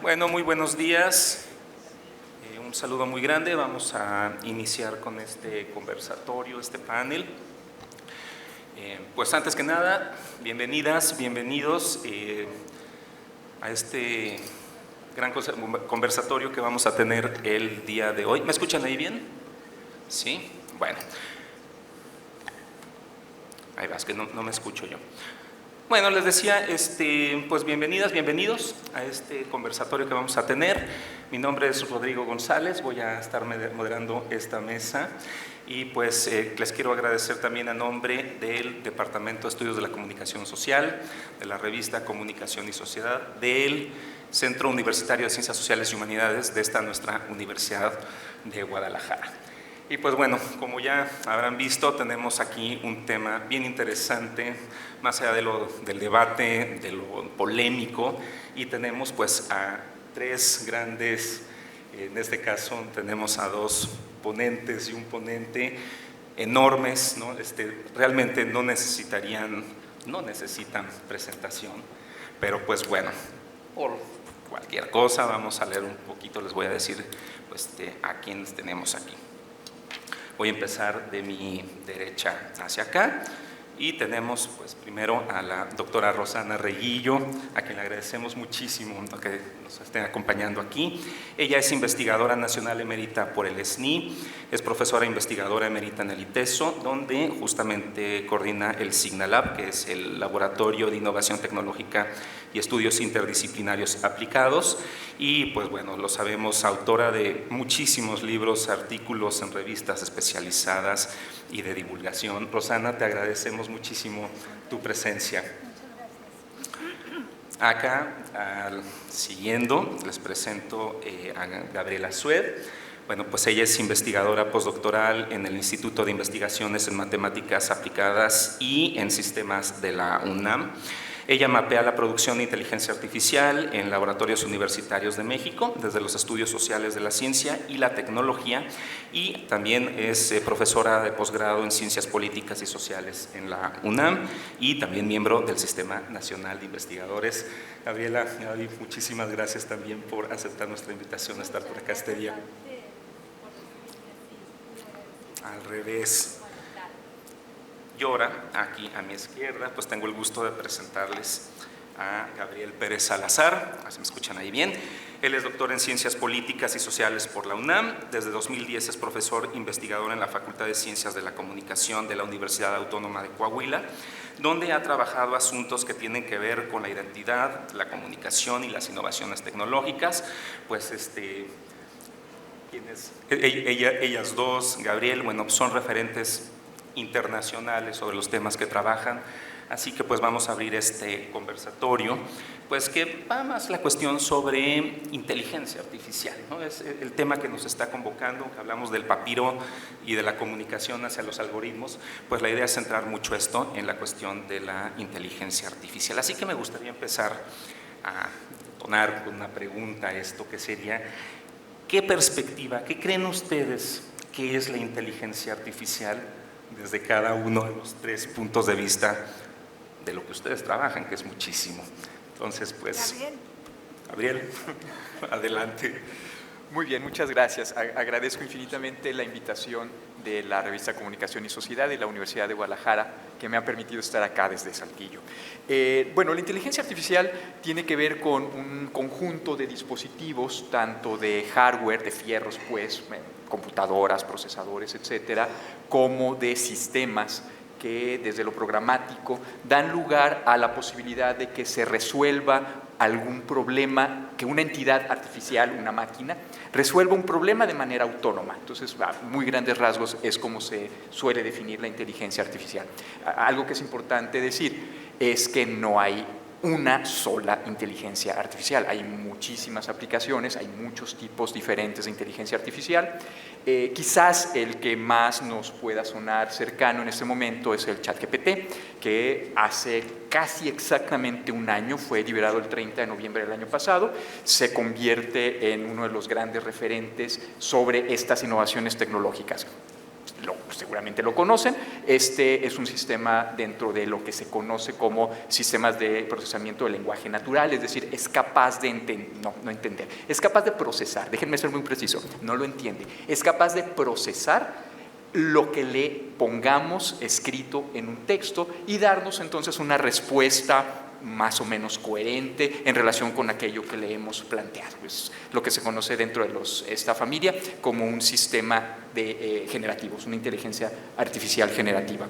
Bueno, muy buenos días. Un saludo muy grande. Vamos a iniciar con este conversatorio, este panel. Pues antes que nada, bienvenidas, bienvenidos a este gran conversatorio que vamos a tener el día de hoy. ¿Me escuchan ahí bien? ¿Sí? Bueno. Ahí va, es que no me escucho yo. Bueno, les decía, pues bienvenidas, bienvenidos a este conversatorio que vamos a tener. Mi nombre es Rodrigo González, voy a estar moderando esta mesa y pues les quiero agradecer también a nombre del Departamento de Estudios de la Comunicación Social, de la revista Comunicación y Sociedad, del Centro Universitario de Ciencias Sociales y Humanidades de esta nuestra Universidad de Guadalajara. Y pues bueno, como ya habrán visto, tenemos aquí un tema bien interesante, más allá del debate, de lo polémico, y tenemos pues a tres grandes, en este caso tenemos a dos ponentes y un ponente enormes, ¿no? Realmente no necesitan presentación, pero pues bueno, por cualquier cosa vamos a leer un poquito, les voy a decir pues, a quienes tenemos aquí. Voy a empezar de mi derecha hacia acá y tenemos pues primero a la doctora Rosana Reguillo, a quien le agradecemos muchísimo que nos estén acompañando aquí. Ella es investigadora nacional emérita por el SNI, es profesora investigadora emérita en el ITESO, donde justamente coordina el Signalab, que es el Laboratorio de Innovación Tecnológica y Estudios Interdisciplinarios Aplicados, y pues bueno, lo sabemos, autora de muchísimos libros, artículos en revistas especializadas y de divulgación. Rosana, te agradecemos muchísimo tu presencia. Acá, siguiendo, les presento a Gabriela Sued. Bueno, pues ella es investigadora postdoctoral en el Instituto de Investigaciones en Matemáticas Aplicadas y en Sistemas de la UNAM. Ella mapea la producción de inteligencia artificial en laboratorios universitarios de México, desde los estudios sociales de la ciencia y la tecnología, y también es profesora de posgrado en Ciencias Políticas y Sociales en la UNAM y también miembro del Sistema Nacional de Investigadores. Gabriela, muchísimas gracias también por aceptar nuestra invitación a estar por acá este día. Al revés. Y ahora, aquí a mi izquierda, pues tengo el gusto de presentarles a Gabriel Pérez Salazar, así me escuchan ahí bien. Él es doctor en Ciencias Políticas y Sociales por la UNAM. Desde 2010 es profesor investigador en la Facultad de Ciencias de la Comunicación de la Universidad Autónoma de Coahuila, donde ha trabajado asuntos que tienen que ver con la identidad, la comunicación y las innovaciones tecnológicas. Pues ellas dos, Gabriel, bueno, son referentes internacionales sobre los temas que trabajan, así que pues vamos a abrir este conversatorio, pues que va más la cuestión sobre inteligencia artificial, ¿no? Es el tema que nos está convocando, que hablamos del papiro y de la comunicación hacia los algoritmos, pues la idea es centrar mucho esto en la cuestión de la inteligencia artificial, así que me gustaría empezar a detonar con una pregunta esto que sería, ¿qué perspectiva, qué creen ustedes que es la inteligencia artificial desde cada uno de los tres puntos de vista de lo que ustedes trabajan, que es muchísimo? Entonces, pues, Gabriel, adelante. Muy bien, muchas gracias. Agradezco infinitamente la invitación de la revista Comunicación y Sociedad y la Universidad de Guadalajara, que me ha permitido estar acá desde Saltillo. Bueno, la inteligencia artificial tiene que ver con un conjunto de dispositivos, tanto de hardware, de fierros, pues, computadoras, procesadores, etcétera, como de sistemas que desde lo programático dan lugar a la posibilidad de que se resuelva algún problema, que una entidad artificial, una máquina, resuelva un problema de manera autónoma. Entonces, a muy grandes rasgos es como se suele definir la inteligencia artificial. Algo que es importante decir es que no hay una sola inteligencia artificial. Hay muchísimas aplicaciones, hay muchos tipos diferentes de inteligencia artificial. Quizás el que más nos pueda sonar cercano en este momento es el ChatGPT, que hace casi exactamente un año, fue liberado el 30 de noviembre del año pasado, se convierte en uno de los grandes referentes sobre estas innovaciones tecnológicas. seguramente lo conocen. Este es un sistema dentro de lo que se conoce como sistemas de procesamiento del lenguaje natural, es decir, es capaz de entender, es capaz de procesar, déjenme ser muy preciso, no lo entiende, es capaz de procesar lo que le pongamos escrito en un texto y darnos entonces una respuesta más o menos coherente en relación con aquello que le hemos planteado. Es lo que se conoce dentro de esta familia como un sistema de generativos, una inteligencia artificial generativa.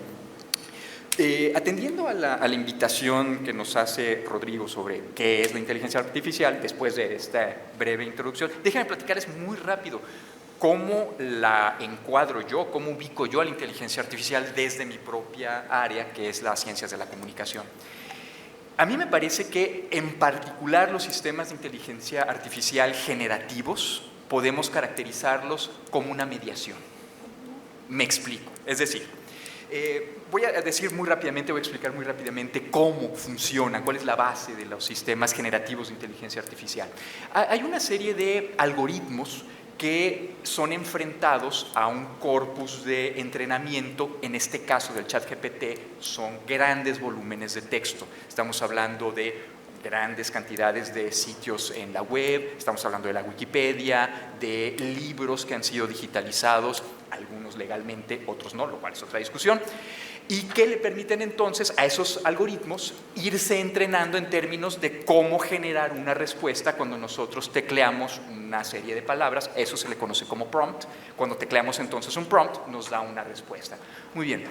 Atendiendo a la invitación que nos hace Rodrigo sobre qué es la inteligencia artificial, después de esta breve introducción, déjenme platicarles muy rápido cómo la encuadro yo, cómo ubico yo a la inteligencia artificial desde mi propia área, que es las ciencias de la comunicación. A mí me parece que, en particular, los sistemas de inteligencia artificial generativos podemos caracterizarlos como una mediación. Me explico. Es decir, voy a decir muy rápidamente, voy a explicar muy rápidamente cómo funciona, cuál es la base de los sistemas generativos de inteligencia artificial. Hay una serie de algoritmos que son enfrentados a un corpus de entrenamiento, en este caso del ChatGPT, son grandes volúmenes de texto. Estamos hablando de grandes cantidades de sitios en la web, estamos hablando de la Wikipedia, de libros que han sido digitalizados, algunos legalmente, otros no, lo cual es otra discusión, y que le permiten entonces a esos algoritmos irse entrenando en términos de cómo generar una respuesta cuando nosotros tecleamos una serie de palabras. Eso se le conoce como prompt. Cuando tecleamos entonces un prompt, nos da una respuesta. Muy bien.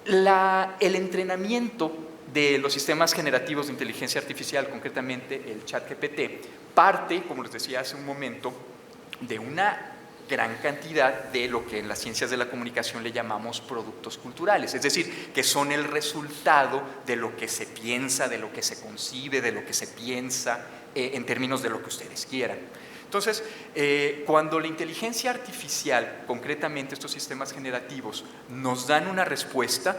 El entrenamiento de los sistemas generativos de inteligencia artificial, concretamente el ChatGPT, parte, como les decía hace un momento, de una gran cantidad de lo que en las ciencias de la comunicación le llamamos productos culturales, es decir, que son el resultado de lo que se piensa, de lo que se concibe, de lo que se piensa en términos de lo que ustedes quieran. Entonces, cuando la inteligencia artificial, concretamente estos sistemas generativos, nos dan una respuesta,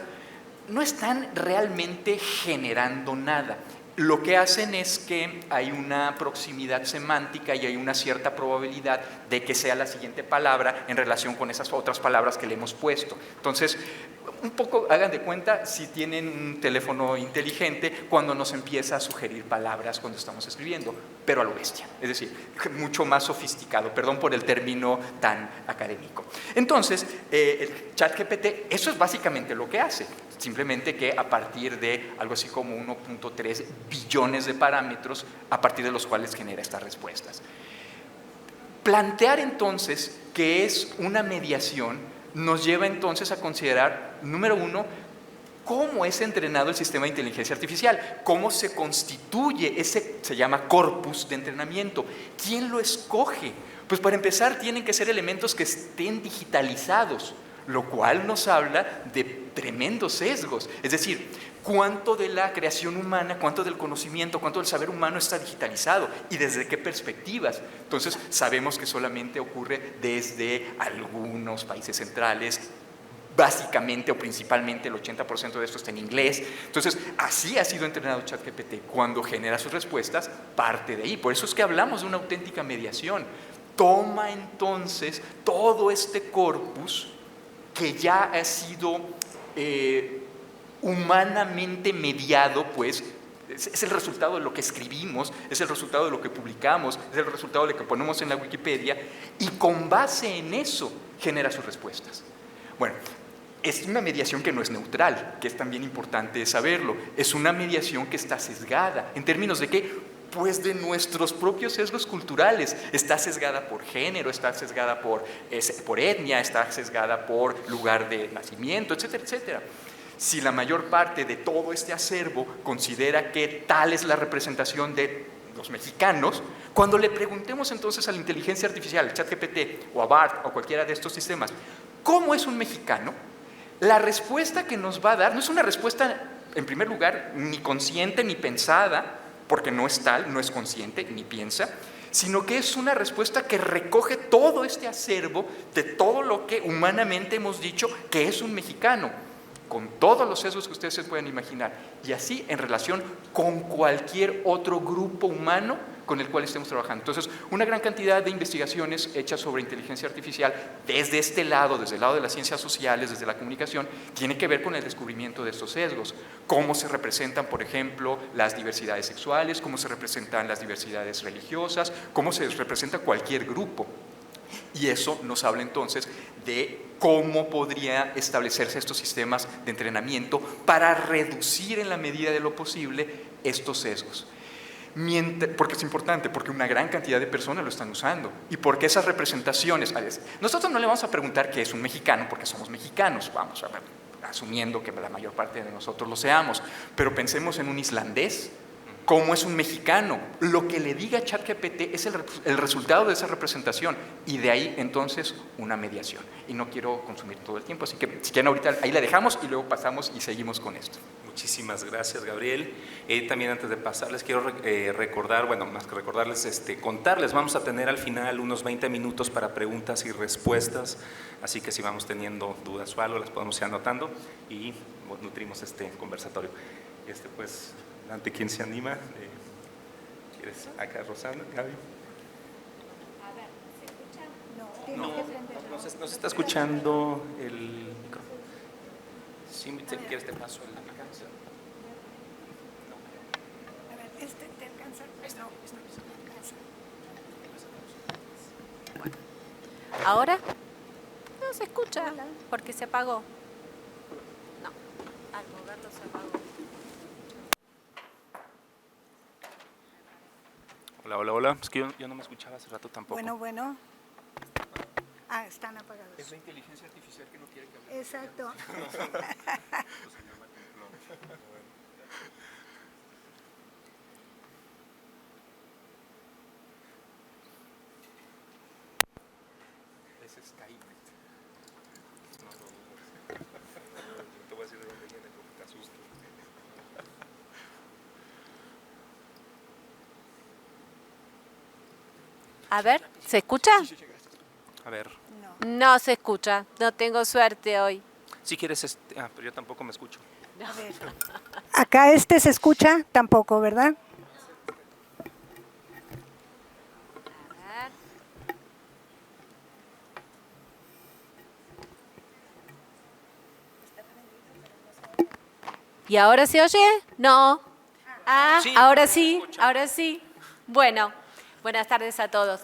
no están realmente generando nada. Lo que hacen es que hay una proximidad semántica y hay una cierta probabilidad de que sea la siguiente palabra en relación con esas otras palabras que le hemos puesto. Entonces, un poco hagan de cuenta si tienen un teléfono inteligente cuando nos empieza a sugerir palabras cuando estamos escribiendo, pero a lo bestia, es decir, mucho más sofisticado, perdón por el término tan académico. Entonces, el ChatGPT, eso es básicamente lo que hace, simplemente que a partir de algo así como 1.3 billones de parámetros, a partir de los cuales genera estas respuestas. Plantear entonces que es una mediación nos lleva entonces a considerar, número uno, cómo es entrenado el sistema de inteligencia artificial, cómo se constituye ese, se llama corpus de entrenamiento, quién lo escoge. Pues para empezar tienen que ser elementos que estén digitalizados, lo cual nos habla de tremendos sesgos, es decir, cuánto de la creación humana, cuánto del conocimiento, cuánto del saber humano está digitalizado y desde qué perspectivas. Entonces sabemos que solamente ocurre desde algunos países centrales, básicamente o principalmente el 80% de esto está en inglés. Entonces así ha sido entrenado ChatGPT. Cuando genera sus respuestas, parte de ahí. Por eso es que hablamos de una auténtica mediación. Toma entonces todo este corpus que ya ha sido humanamente mediado, pues es el resultado de lo que escribimos, es el resultado de lo que publicamos, es el resultado de lo que ponemos en la Wikipedia, y con base en eso genera sus respuestas. Bueno, es una mediación que no es neutral, que es también importante saberlo, es una mediación que está sesgada, ¿en términos de qué? Pues de nuestros propios sesgos culturales. Está sesgada por género, está sesgada por etnia, está sesgada por lugar de nacimiento, etcétera, etcétera. Si la mayor parte de todo este acervo considera que tal es la representación de los mexicanos, cuando le preguntemos entonces a la inteligencia artificial, al ChatGPT o a BART o cualquiera de estos sistemas, ¿cómo es un mexicano? La respuesta que nos va a dar no es una respuesta, en primer lugar, ni consciente ni pensada, porque no es tal, no es consciente ni piensa, sino que es una respuesta que recoge todo este acervo de todo lo que humanamente hemos dicho que es un mexicano. con todos los sesgos que ustedes se puedan imaginar, y así en relación con cualquier otro grupo humano con el cual estemos trabajando. Entonces, una gran cantidad de investigaciones hechas sobre inteligencia artificial desde este lado, desde el lado de las ciencias sociales, desde la comunicación, tiene que ver con el descubrimiento de estos sesgos. Cómo se representan, por ejemplo, las diversidades sexuales, cómo se representan las diversidades religiosas, cómo se representa cualquier grupo. Y eso nos habla entonces de cómo podría establecerse estos sistemas de entrenamiento para reducir en la medida de lo posible estos sesgos. Porque es importante, porque una gran cantidad de personas lo están usando y porque esas representaciones, nosotros no le vamos a preguntar qué es un mexicano porque somos mexicanos, vamos a ver, asumiendo que la mayor parte de nosotros lo seamos, pero pensemos en un islandés. ¿Cómo es un mexicano? Lo que le diga ChatGPT es el resultado de esa representación y de ahí entonces una mediación. Y no quiero consumir todo el tiempo, así que si quieren ahorita ahí la dejamos y luego pasamos y seguimos con esto. Muchísimas gracias, Gabriel. También antes de pasar les quiero recordar, bueno, más que recordarles, contarles, vamos a tener al final unos 20 minutos para preguntas y respuestas, así que si vamos teniendo dudas o algo las podemos ir anotando y nutrimos este conversatorio. Pues, adelante, ¿quién se anima? ¿Quieres? Acá, Rosana, Gaby. A ver, ¿se escucha? No se está escuchando el micrófono. Si quieres te paso el alcance. A ver, ¿te alcanza? No, bueno. ¿Ahora? No se escucha, porque se apagó. No, al moverlo se apagó. Hola. Es que yo no me escuchaba hace rato tampoco. Bueno. Ah, están apagados. Es la inteligencia artificial que no quiere que hable. Exacto. Es Skynet. Te voy a decir de dónde viene porque te asusto. A ver, ¿se escucha? A ver, No se escucha, no tengo suerte hoy. si quieres, pero yo tampoco me escucho. A ver. Acá se escucha tampoco, ¿verdad? ¿Y ahora se oye? No. Ah, Sí, ahora se sí, escucha. ahora sí. Bueno, buenas tardes a todos.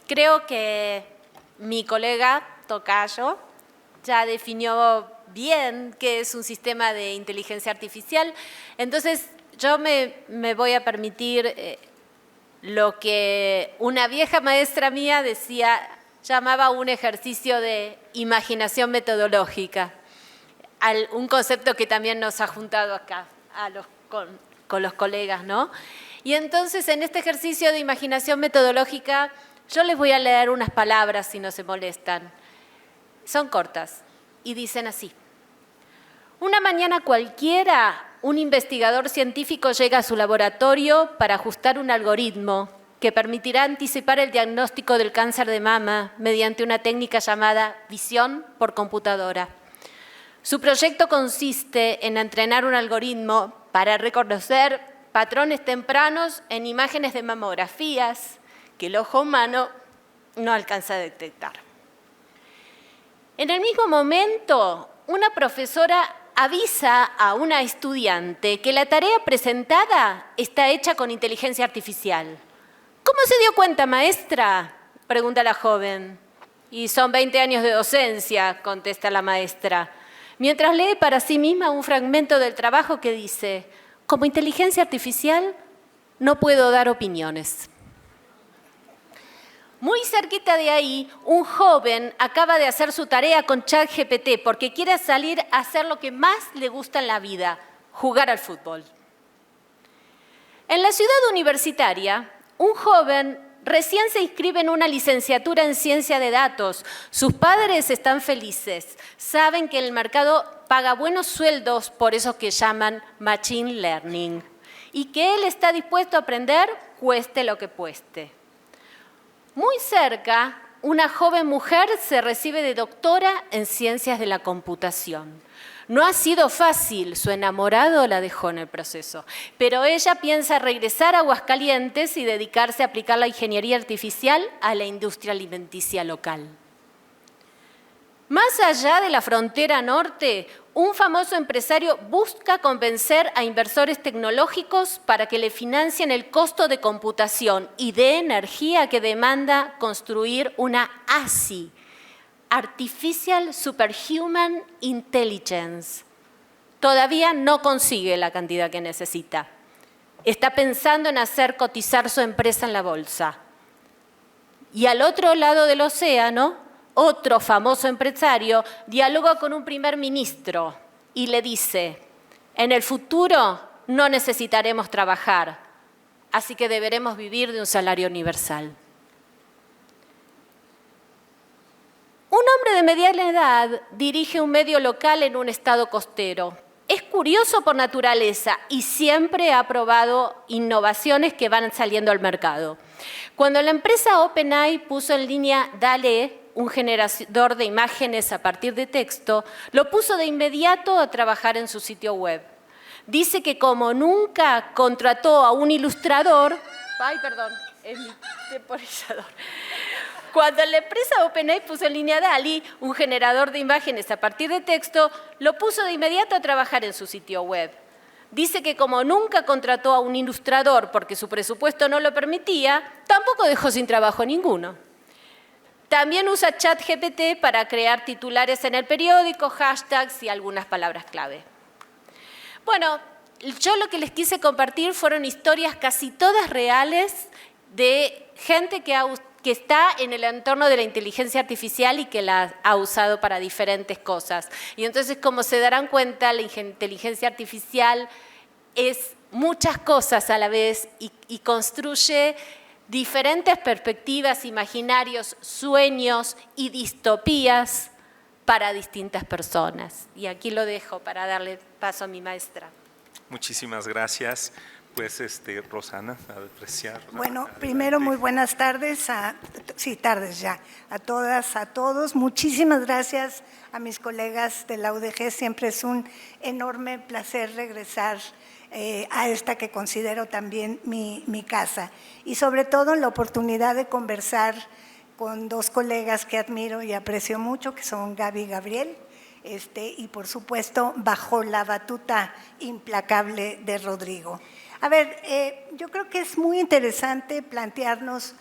Creo que mi colega Tocayo ya definió bien qué es un sistema de inteligencia artificial. Entonces, yo me voy a permitir lo que una vieja maestra mía llamaba un ejercicio de imaginación metodológica. Un concepto que también nos ha juntado acá con los colegas, ¿no? Y entonces, en este ejercicio de imaginación metodológica, yo les voy a leer unas palabras si no se molestan. Son cortas y dicen así. Una mañana cualquiera, un investigador científico llega a su laboratorio para ajustar un algoritmo que permitirá anticipar el diagnóstico del cáncer de mama mediante una técnica llamada visión por computadora. Su proyecto consiste en entrenar un algoritmo para reconocer patrones tempranos en imágenes de mamografías que el ojo humano no alcanza a detectar. En el mismo momento, una profesora avisa a una estudiante que la tarea presentada está hecha con inteligencia artificial. ¿Cómo se dio cuenta, maestra?, pregunta la joven. Y son 20 años de docencia, contesta la maestra, mientras lee para sí misma un fragmento del trabajo que dice: como inteligencia artificial no puedo dar opiniones. Muy cerquita de ahí, un joven acaba de hacer su tarea con ChatGPT porque quiere salir a hacer lo que más le gusta en la vida, jugar al fútbol. En la ciudad universitaria, un joven recién se inscribe en una licenciatura en ciencia de datos. Sus padres están felices, saben que el mercado paga buenos sueldos por eso que llaman machine learning y que él está dispuesto a aprender cueste lo que cueste. Muy cerca, una joven mujer se recibe de doctora en Ciencias de la Computación. No ha sido fácil, su enamorado la dejó en el proceso, pero ella piensa regresar a Aguascalientes y dedicarse a aplicar la ingeniería artificial a la industria alimenticia local. Más allá de la frontera norte, un famoso empresario busca convencer a inversores tecnológicos para que le financien el costo de computación y de energía que demanda construir una ASI, Artificial Superhuman Intelligence. Todavía no consigue la cantidad que necesita. Está pensando en hacer cotizar su empresa en la bolsa. Y al otro lado del océano, otro famoso empresario dialoga con un primer ministro y le dice: en el futuro no necesitaremos trabajar, así que deberemos vivir de un salario universal. Un hombre de mediana edad dirige un medio local en un estado costero. Es curioso por naturaleza y siempre ha probado innovaciones que van saliendo al mercado. Cuando la empresa OpenAI puso en línea DALL-E, un generador de imágenes a partir de texto, lo puso de inmediato a trabajar en su sitio web. Dice que como nunca contrató a un ilustrador, es mi temporizador. Cuando la empresa OpenAI puso en línea DALL-E, un generador de imágenes a partir de texto, lo puso de inmediato a trabajar en su sitio web. Dice que como nunca contrató a un ilustrador porque su presupuesto no lo permitía, tampoco dejó sin trabajo ninguno. También usa ChatGPT para crear titulares en el periódico, hashtags y algunas palabras clave. Bueno, yo lo que les quise compartir fueron historias casi todas reales de gente que está en el entorno de la inteligencia artificial y que la ha usado para diferentes cosas. Y entonces, como se darán cuenta, la inteligencia artificial es muchas cosas a la vez y construye diferentes perspectivas, imaginarios, sueños y distopías para distintas personas. Y aquí lo dejo para darle paso a mi maestra. Muchísimas gracias. Pues, Rosana, a apreciar. Bueno, primero muy buenas tardes, tardes ya, a todas, a todos. Muchísimas gracias a mis colegas de la UDG. Siempre es un enorme placer regresar a esta que considero también mi casa. Y sobre todo la oportunidad de conversar con dos colegas que admiro y aprecio mucho, que son Gaby y Gabriel, y por supuesto bajo la batuta implacable de Rodrigo. A ver, yo creo que es muy interesante plantearnos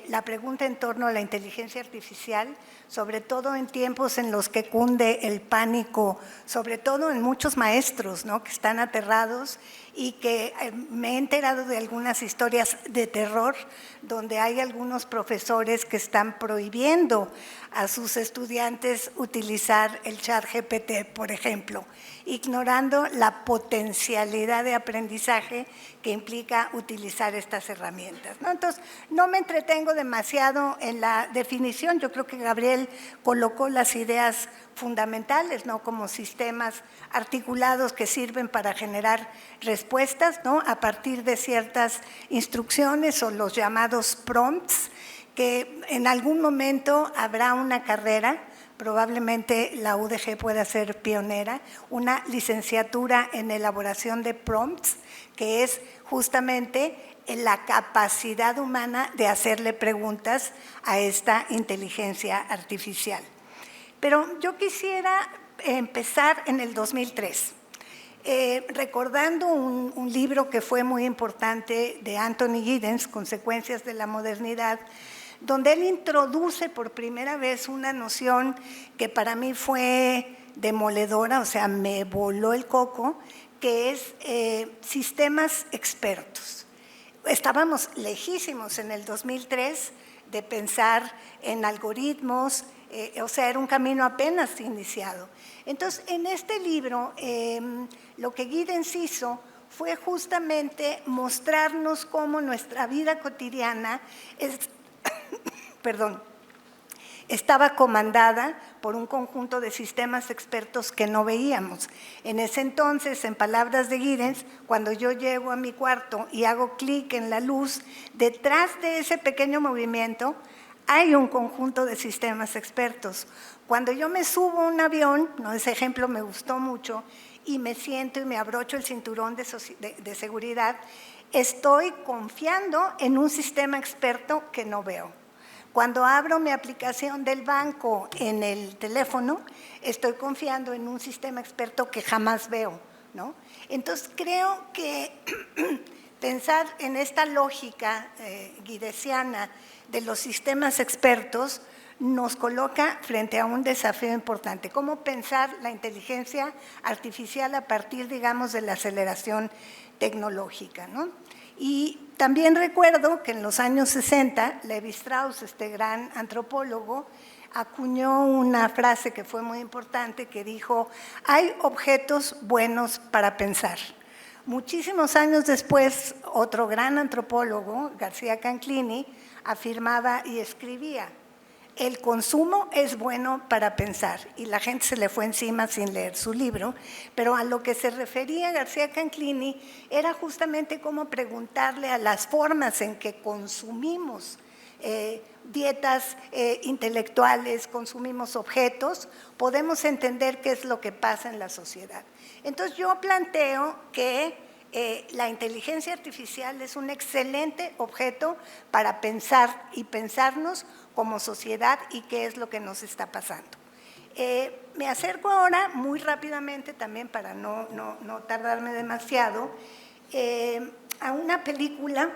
la pregunta en torno a la inteligencia artificial, sobre todo en tiempos en los que cunde el pánico, sobre todo en muchos maestros, ¿no?, que están aterrados, y que me he enterado de algunas historias de terror donde hay algunos profesores que están prohibiendo a sus estudiantes utilizar el ChatGPT, por ejemplo, ignorando la potencialidad de aprendizaje que implica utilizar estas herramientas, ¿no? Entonces, no me entretengo demasiado en la definición. Yo creo que Gabriel colocó las ideas fundamentales, ¿no?, como sistemas articulados que sirven para generar respuestas, ¿no?, a partir de ciertas instrucciones o los llamados prompts, que en algún momento habrá una carrera, probablemente la UDG pueda ser pionera, una licenciatura en elaboración de prompts, que es justamente la capacidad humana de hacerle preguntas a esta inteligencia artificial. Pero yo quisiera empezar en el 2003, recordando un libro que fue muy importante de Anthony Giddens, Consecuencias de la Modernidad, donde él introduce por primera vez una noción que para mí fue demoledora, o sea, me voló el coco, que es sistemas expertos. Estábamos lejísimos en el 2003 de pensar en algoritmos, o sea, era un camino apenas iniciado. Entonces, en este libro, lo que Giddens hizo fue justamente mostrarnos cómo nuestra vida cotidiana estaba comandada por un conjunto de sistemas expertos que no veíamos. En ese entonces, en palabras de Giddens, cuando yo llego a mi cuarto y hago clic en la luz, detrás de ese pequeño movimiento hay un conjunto de sistemas expertos. Cuando yo me subo a un avión, ¿no? Ese ejemplo me gustó mucho, y me siento y me abrocho el cinturón de seguridad, estoy confiando en un sistema experto que no veo. Cuando abro mi aplicación del banco en el teléfono, estoy confiando en un sistema experto que jamás veo, ¿no? Entonces, creo que pensar en esta lógica guidesiana de los sistemas expertos nos coloca frente a un desafío importante. ¿Cómo pensar la inteligencia artificial a partir, digamos, de la aceleración tecnológica, ¿no? Y también recuerdo que en los años 60, Levi Strauss, este gran antropólogo, acuñó una frase que fue muy importante, que dijo: hay objetos buenos para pensar. Muchísimos años después, otro gran antropólogo, García Canclini, afirmaba y escribía: el consumo es bueno para pensar, y la gente se le fue encima sin leer su libro, pero a lo que se refería García Canclini era justamente cómo preguntarle a las formas en que consumimos dietas intelectuales, consumimos objetos, podemos entender qué es lo que pasa en la sociedad. Entonces yo planteo que la inteligencia artificial es un excelente objeto para pensar y pensarnos como sociedad y qué es lo que nos está pasando. Me acerco ahora muy rápidamente, también para no tardarme demasiado, a una película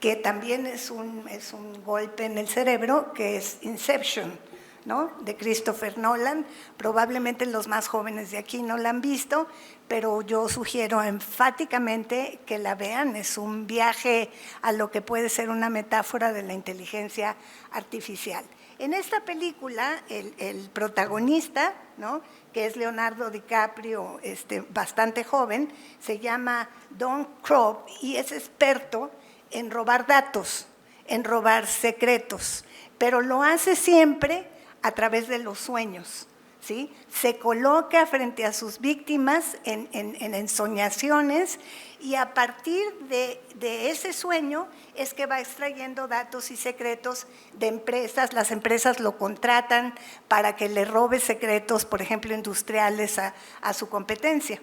que también es un golpe en el cerebro, que es Inception, ¿no? De Christopher Nolan. Probablemente los más jóvenes de aquí no la han visto, pero yo sugiero enfáticamente que la vean. Es un viaje a lo que puede ser una metáfora de la inteligencia artificial. En esta película, el protagonista, ¿no?, que es Leonardo DiCaprio, bastante joven, se llama Don Kropp y es experto en robar datos, en robar secretos, pero lo hace siempre a través de los sueños, ¿sí? Se coloca frente a sus víctimas en ensoñaciones, y a partir de ese sueño es que va extrayendo datos y secretos de empresas. Las empresas lo contratan para que le robe secretos, por ejemplo, industriales a su competencia.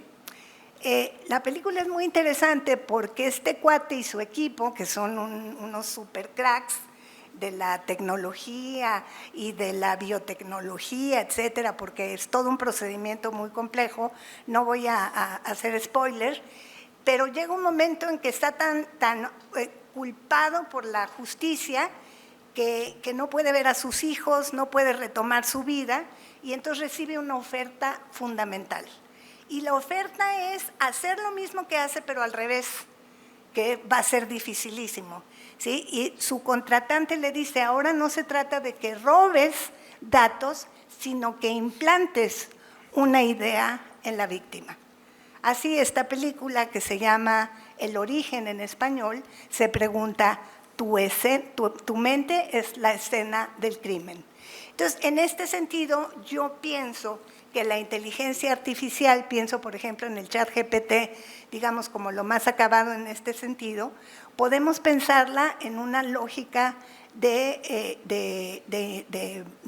La película es muy interesante porque este cuate y su equipo, que son unos super cracks de la tecnología y de la biotecnología, etcétera, porque es todo un procedimiento muy complejo, no voy a hacer spoiler, pero llega un momento en que está tan culpado por la justicia que no puede ver a sus hijos, no puede retomar su vida, y entonces recibe una oferta fundamental. Y la oferta es hacer lo mismo que hace, pero al revés, que va a ser dificilísimo, ¿sí? Y su contratante le dice: ahora no se trata de que robes datos, sino que implantes una idea en la víctima. Así, esta película, que se llama El origen en español, se pregunta: tu mente es la escena del crimen. Entonces, en este sentido, yo pienso que la inteligencia artificial, pienso por ejemplo en el ChatGPT, digamos como lo más acabado en este sentido, podemos pensarla en una lógica de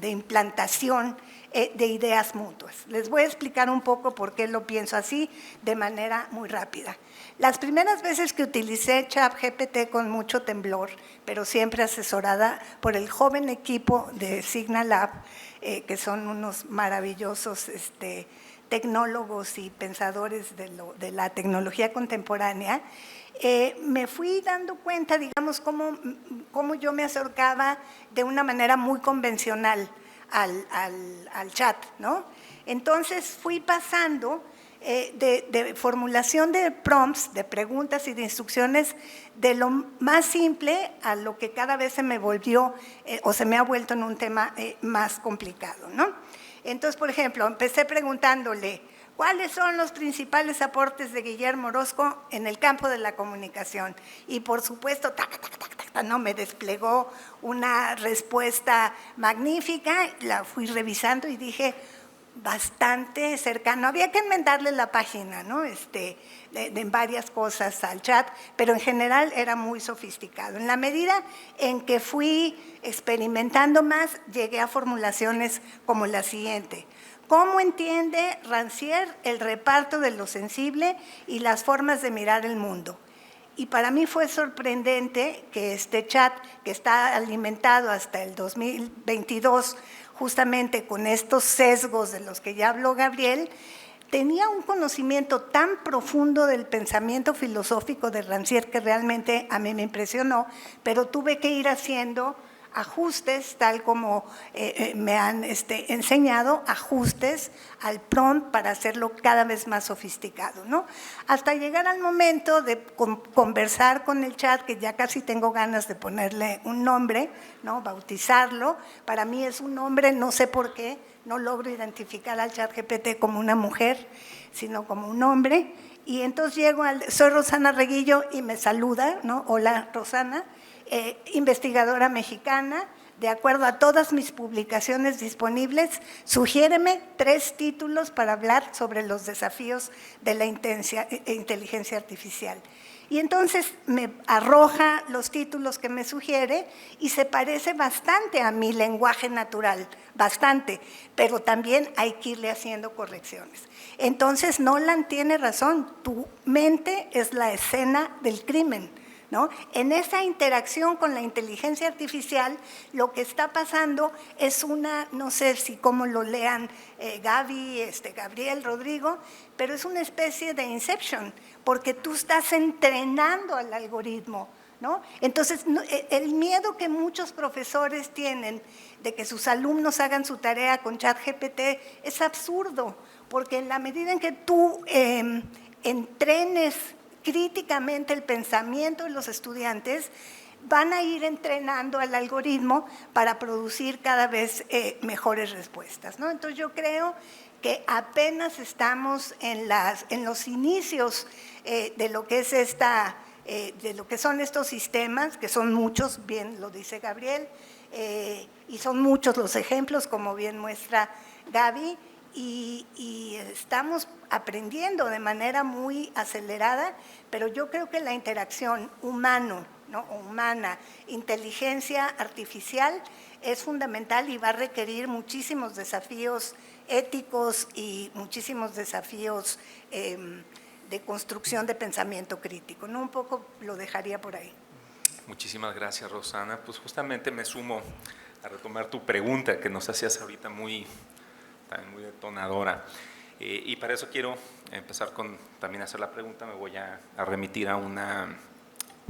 implantación de ideas mutuas. Les voy a explicar un poco por qué lo pienso así de manera muy rápida. Las primeras veces que utilicé ChatGPT con mucho temblor, pero siempre asesorada por el joven equipo de Signal, que son unos maravillosos tecnólogos y pensadores de la tecnología contemporánea, me fui dando cuenta, digamos, cómo yo me acercaba de una manera muy convencional al chat, ¿no? Entonces fui pasando de formulación de prompts, de preguntas y de instrucciones, de lo más simple a lo que cada vez se me volvió o se me ha vuelto en un tema más complicado, ¿no? Entonces, por ejemplo, empecé preguntándole: ¿cuáles son los principales aportes de Guillermo Orozco en el campo de la comunicación? Y por supuesto, no, me desplegó una respuesta magnífica, la fui revisando y dije: bastante cercano. Había que enmendarle la página, ¿no? En varias cosas al chat, pero en general era muy sofisticado. En la medida en que fui experimentando más, llegué a formulaciones como la siguiente. ¿Cómo entiende Rancière el reparto de lo sensible y las formas de mirar el mundo? Y para mí fue sorprendente que este chat, que está alimentado hasta el 2022, justamente con estos sesgos de los que ya habló Gabriel, tenía un conocimiento tan profundo del pensamiento filosófico de Rancière que realmente a mí me impresionó, pero tuve que ir haciendo ajustes, tal como me han enseñado, ajustes al prompt para hacerlo cada vez más sofisticado, ¿no? Hasta llegar al momento de conversar con el chat, que ya casi tengo ganas de ponerle un nombre, ¿no? Bautizarlo. Para mí es un hombre, no sé por qué, no logro identificar al chat GPT como una mujer, sino como un hombre. Y entonces soy Rosana Reguillo y me saluda, ¿no? Hola, Rosana. Investigadora mexicana, de acuerdo a todas mis publicaciones disponibles, sugiéreme 3 títulos para hablar sobre los desafíos de la inteligencia artificial. Y entonces me arroja los títulos que me sugiere y se parece bastante a mi lenguaje natural, bastante, pero también hay que irle haciendo correcciones. Entonces Nolan tiene razón, tu mente es la escena del crimen, ¿no? En esa interacción con la inteligencia artificial, lo que está pasando es no sé si cómo lo lean Gaby, Gabriel, Rodrigo, pero es una especie de inception, porque tú estás entrenando al algoritmo, ¿no? Entonces, el miedo que muchos profesores tienen de que sus alumnos hagan su tarea con ChatGPT es absurdo, porque en la medida en que tú entrenes críticamente el pensamiento de los estudiantes, van a ir entrenando al algoritmo para producir cada vez mejores respuestas, ¿no? Entonces yo creo que apenas estamos en los inicios de lo que es de lo que son estos sistemas, que son muchos, bien lo dice Gabriel, y son muchos los ejemplos, como bien muestra Gaby, y estamos aprendiendo de manera muy acelerada, pero yo creo que la interacción humana, inteligencia artificial es fundamental y va a requerir muchísimos desafíos éticos y muchísimos desafíos de construcción de pensamiento crítico, ¿no? Un poco lo dejaría por ahí. Muchísimas gracias, Rosana. Pues justamente me sumo a retomar tu pregunta que nos hacías ahorita muy detonadora. Y para eso quiero empezar con también hacer la pregunta. Me voy a remitir a una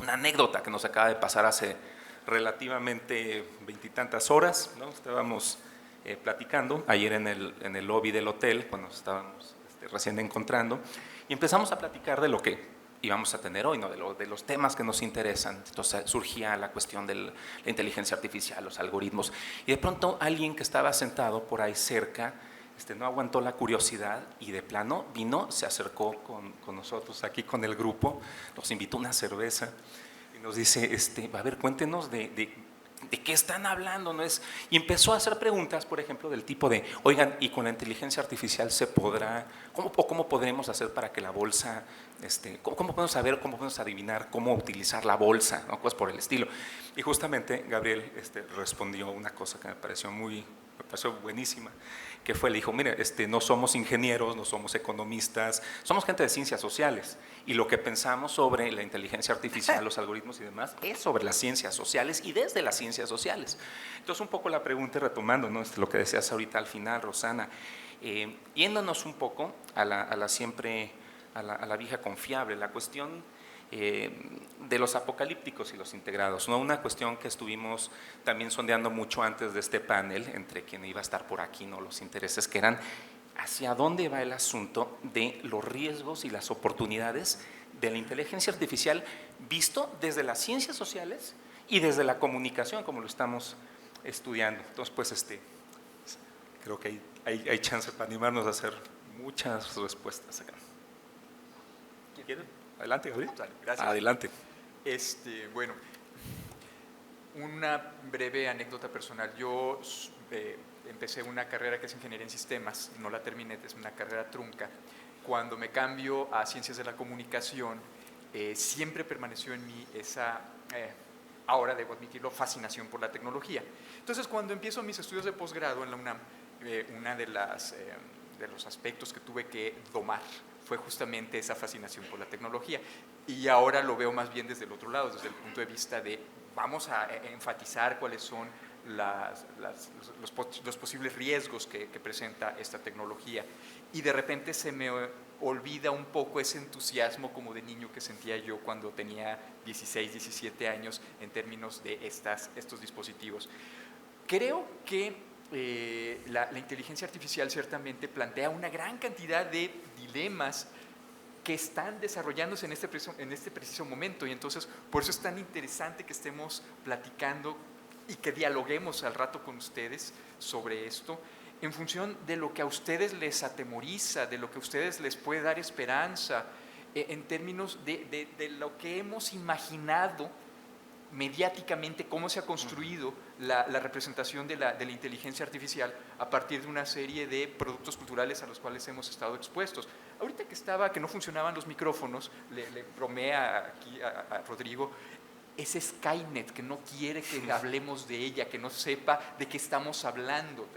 anécdota que nos acaba de pasar hace relativamente 20 y tantas horas, ¿no? Estábamos platicando ayer en el lobby del hotel, cuando nos estábamos recién encontrando, y empezamos a platicar de lo que íbamos a tener hoy, ¿no? de los temas que nos interesan. Entonces surgía la cuestión de la inteligencia artificial, los algoritmos, y de pronto alguien que estaba sentado por ahí cerca no aguantó la curiosidad y de plano vino, se acercó con nosotros aquí con el grupo, nos invitó una cerveza y nos dice, a ver, cuéntenos de qué están hablando, ¿no es? Y empezó a hacer preguntas, por ejemplo, del tipo de, oigan, ¿y con la inteligencia artificial se podrá, cómo podremos hacer para que la bolsa, cómo podemos saber, cómo podemos adivinar cómo utilizar la bolsa, ¿no? Cosas por el estilo? Y justamente Gabriel respondió una cosa que me pareció buenísima, que fue, le dijo, mire, no somos ingenieros, no somos economistas, somos gente de ciencias sociales, y lo que pensamos sobre la inteligencia artificial, los algoritmos y demás, es sobre las ciencias sociales y desde las ciencias sociales. Entonces, un poco la pregunta, y retomando, ¿no? Lo que decías ahorita al final, Rosana, yéndonos un poco a la vieja confiable, la cuestión de los apocalípticos y los integrados, ¿no? Una cuestión que estuvimos también sondeando mucho antes de este panel, entre quien iba a estar por aquí, ¿no? Los intereses que eran hacia dónde va el asunto de los riesgos y las oportunidades de la inteligencia artificial visto desde las ciencias sociales y desde la comunicación, como lo estamos estudiando. Entonces, pues creo que hay chance para animarnos a hacer muchas respuestas acá. ¿Quieren? Adelante, Gabriel. Gracias. Adelante. Bueno, una breve anécdota personal. Yo empecé una carrera que es Ingeniería en Sistemas, no la terminé, es una carrera trunca. Cuando me cambio a Ciencias de la Comunicación, siempre permaneció en mí esa, ahora debo admitirlo, fascinación por la tecnología. Entonces, cuando empiezo mis estudios de posgrado en la UNAM, una de los aspectos que tuve que domar fue justamente esa fascinación por la tecnología. Y ahora lo veo más bien desde el otro lado, desde el punto de vista de vamos a enfatizar cuáles son los posibles riesgos que presenta esta tecnología. Y de repente se me olvida un poco ese entusiasmo como de niño que sentía yo cuando tenía 16, 17 años en términos de estos dispositivos. Creo que la inteligencia artificial ciertamente plantea una gran cantidad de dilemas que están desarrollándose en este preciso momento, y entonces por eso es tan interesante que estemos platicando y que dialoguemos al rato con ustedes sobre esto, en función de lo que a ustedes les atemoriza, de lo que a ustedes les puede dar esperanza, en términos de lo que hemos imaginado mediáticamente, cómo se ha construido la representación de la inteligencia artificial a partir de una serie de productos culturales a los cuales hemos estado expuestos. Ahorita que no funcionaban los micrófonos, le bromeé aquí a Rodrigo, es Skynet que no quiere que hablemos de ella, que no sepa de qué estamos hablando.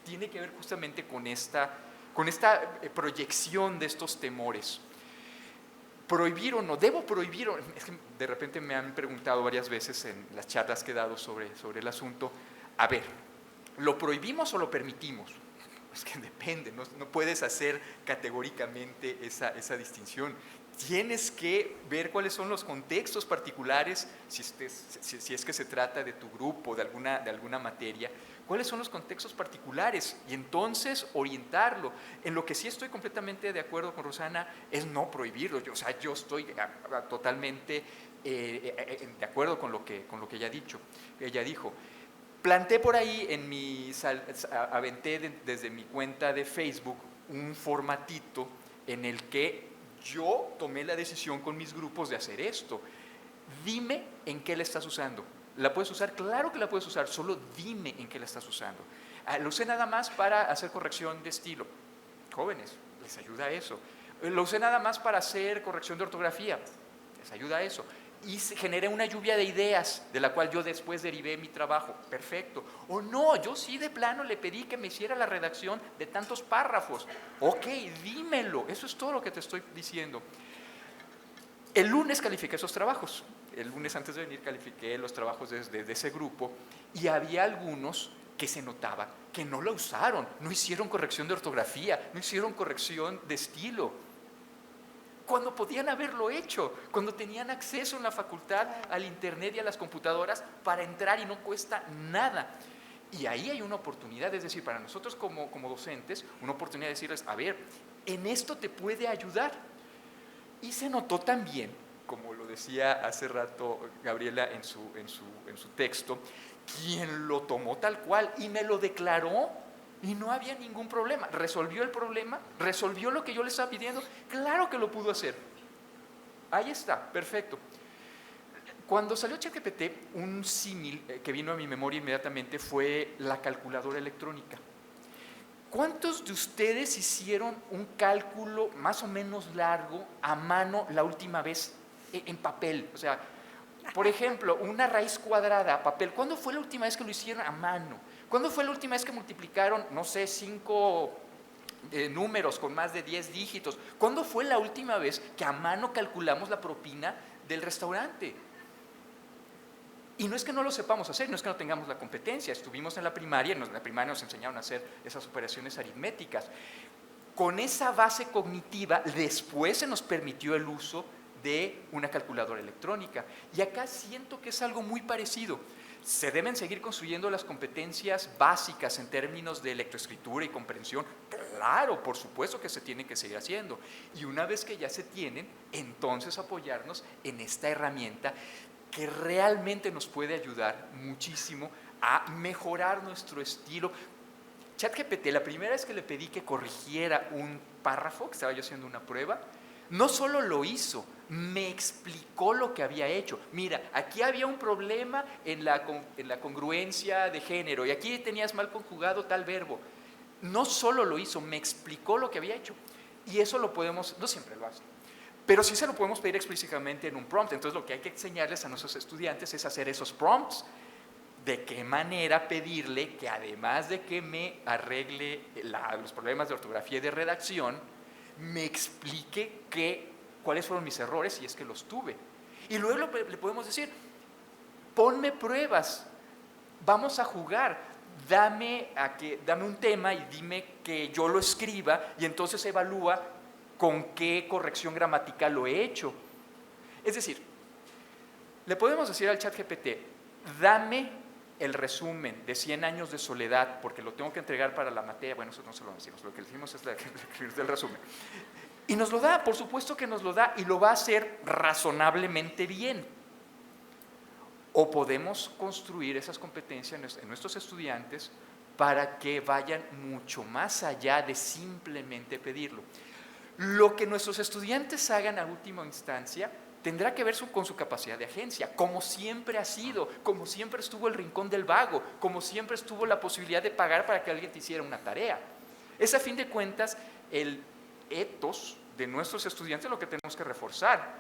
Tiene que ver justamente con esta proyección de estos temores. ¿Prohibir o no? ¿Debo prohibir? Es que de repente me han preguntado varias veces en las charlas que he dado sobre el asunto, a ver, ¿lo prohibimos o lo permitimos? Es que depende, no puedes hacer categóricamente esa distinción. Tienes que ver cuáles son los contextos particulares, si es que se trata de tu grupo, de alguna materia, cuáles son los contextos particulares y entonces orientarlo. En lo que sí estoy completamente de acuerdo con Rosana es no prohibirlo. Yo estoy totalmente de acuerdo con lo que ella dijo. Planté por ahí aventé desde mi cuenta de Facebook un formatito en el que yo tomé la decisión con mis grupos de hacer esto. Dime en qué la estás usando. ¿La puedes usar? Claro que la puedes usar, solo dime en qué la estás usando. Lo usé nada más para hacer corrección de estilo. Jóvenes, les ayuda eso. Lo usé nada más para hacer corrección de ortografía. Les ayuda eso. Y generé una lluvia de ideas de la cual yo después derivé mi trabajo. Perfecto. O no, yo sí de plano le pedí que me hiciera la redacción de tantos párrafos. Ok, dímelo. Eso es todo lo que te estoy diciendo. El lunes califiqué esos trabajos. El lunes antes de venir califiqué los trabajos de ese grupo y había algunos que se notaba que no lo usaron, no hicieron corrección de ortografía, no hicieron corrección de estilo. Cuando podían haberlo hecho, cuando tenían acceso en la facultad al internet y a las computadoras para entrar y no cuesta nada. Y ahí hay una oportunidad, es decir, para nosotros como docentes, una oportunidad de decirles, a ver, en esto te puede ayudar. Y se notó también, como lo decía hace rato Gabriela en su texto, quien lo tomó tal cual y me lo declaró. Y no había ningún problema. ¿Resolvió el problema? ¿Resolvió lo que yo le estaba pidiendo? Claro que lo pudo hacer. Ahí está, perfecto. Cuando salió ChatGPT, un símil que vino a mi memoria inmediatamente fue la calculadora electrónica. ¿Cuántos de ustedes hicieron un cálculo más o menos largo a mano la última vez en papel? O sea, por ejemplo, una raíz cuadrada a papel. ¿Cuándo fue la última vez que lo hicieron a mano? ¿Cuándo fue la última vez que multiplicaron, no sé, 5 números con más de 10 dígitos? ¿Cuándo fue la última vez que a mano calculamos la propina del restaurante? Y no es que no lo sepamos hacer, no es que no tengamos la competencia. Estuvimos en la primaria nos enseñaron a hacer esas operaciones aritméticas. Con esa base cognitiva, después se nos permitió el uso de una calculadora electrónica. Y acá siento que es algo muy parecido. Se deben seguir construyendo las competencias básicas en términos de lectoescritura y comprensión. Claro, por supuesto que se tienen que seguir haciendo. Y una vez que ya se tienen, entonces apoyarnos en esta herramienta que realmente nos puede ayudar muchísimo a mejorar nuestro estilo. ChatGPT, la primera vez que le pedí que corrigiera un párrafo, que estaba yo haciendo una prueba, no solo lo hizo, me explicó lo que había hecho. Mira, aquí había un problema en la congruencia de género y aquí tenías mal conjugado tal verbo. No solo lo hizo, me explicó lo que había hecho. Y eso lo podemos, no siempre lo hace, pero sí se lo podemos pedir explícitamente en un prompt. Entonces lo que hay que enseñarles a nuestros estudiantes es hacer esos prompts. De qué manera pedirle que además de que me arregle los problemas de ortografía y de redacción, me explique cuáles fueron mis errores si es que los tuve. Y luego le podemos decir, ponme pruebas, vamos a jugar, dame un tema y dime que yo lo escriba y entonces evalúa con qué corrección gramatical lo he hecho. Es decir, le podemos decir al ChatGPT, dame el resumen de 100 años de soledad, porque lo tengo que entregar para la materia. Bueno, eso no se lo decimos, lo que decimos es el resumen. Y nos lo da, por supuesto que nos lo da, y lo va a hacer razonablemente bien. O podemos construir esas competencias en nuestros estudiantes para que vayan mucho más allá de simplemente pedirlo. Lo que nuestros estudiantes hagan a última instancia tendrá que ver con su capacidad de agencia, como siempre ha sido, como siempre estuvo el rincón del vago, como siempre estuvo la posibilidad de pagar para que alguien te hiciera una tarea. Es a fin de cuentas el ethos de nuestros estudiantes lo que tenemos que reforzar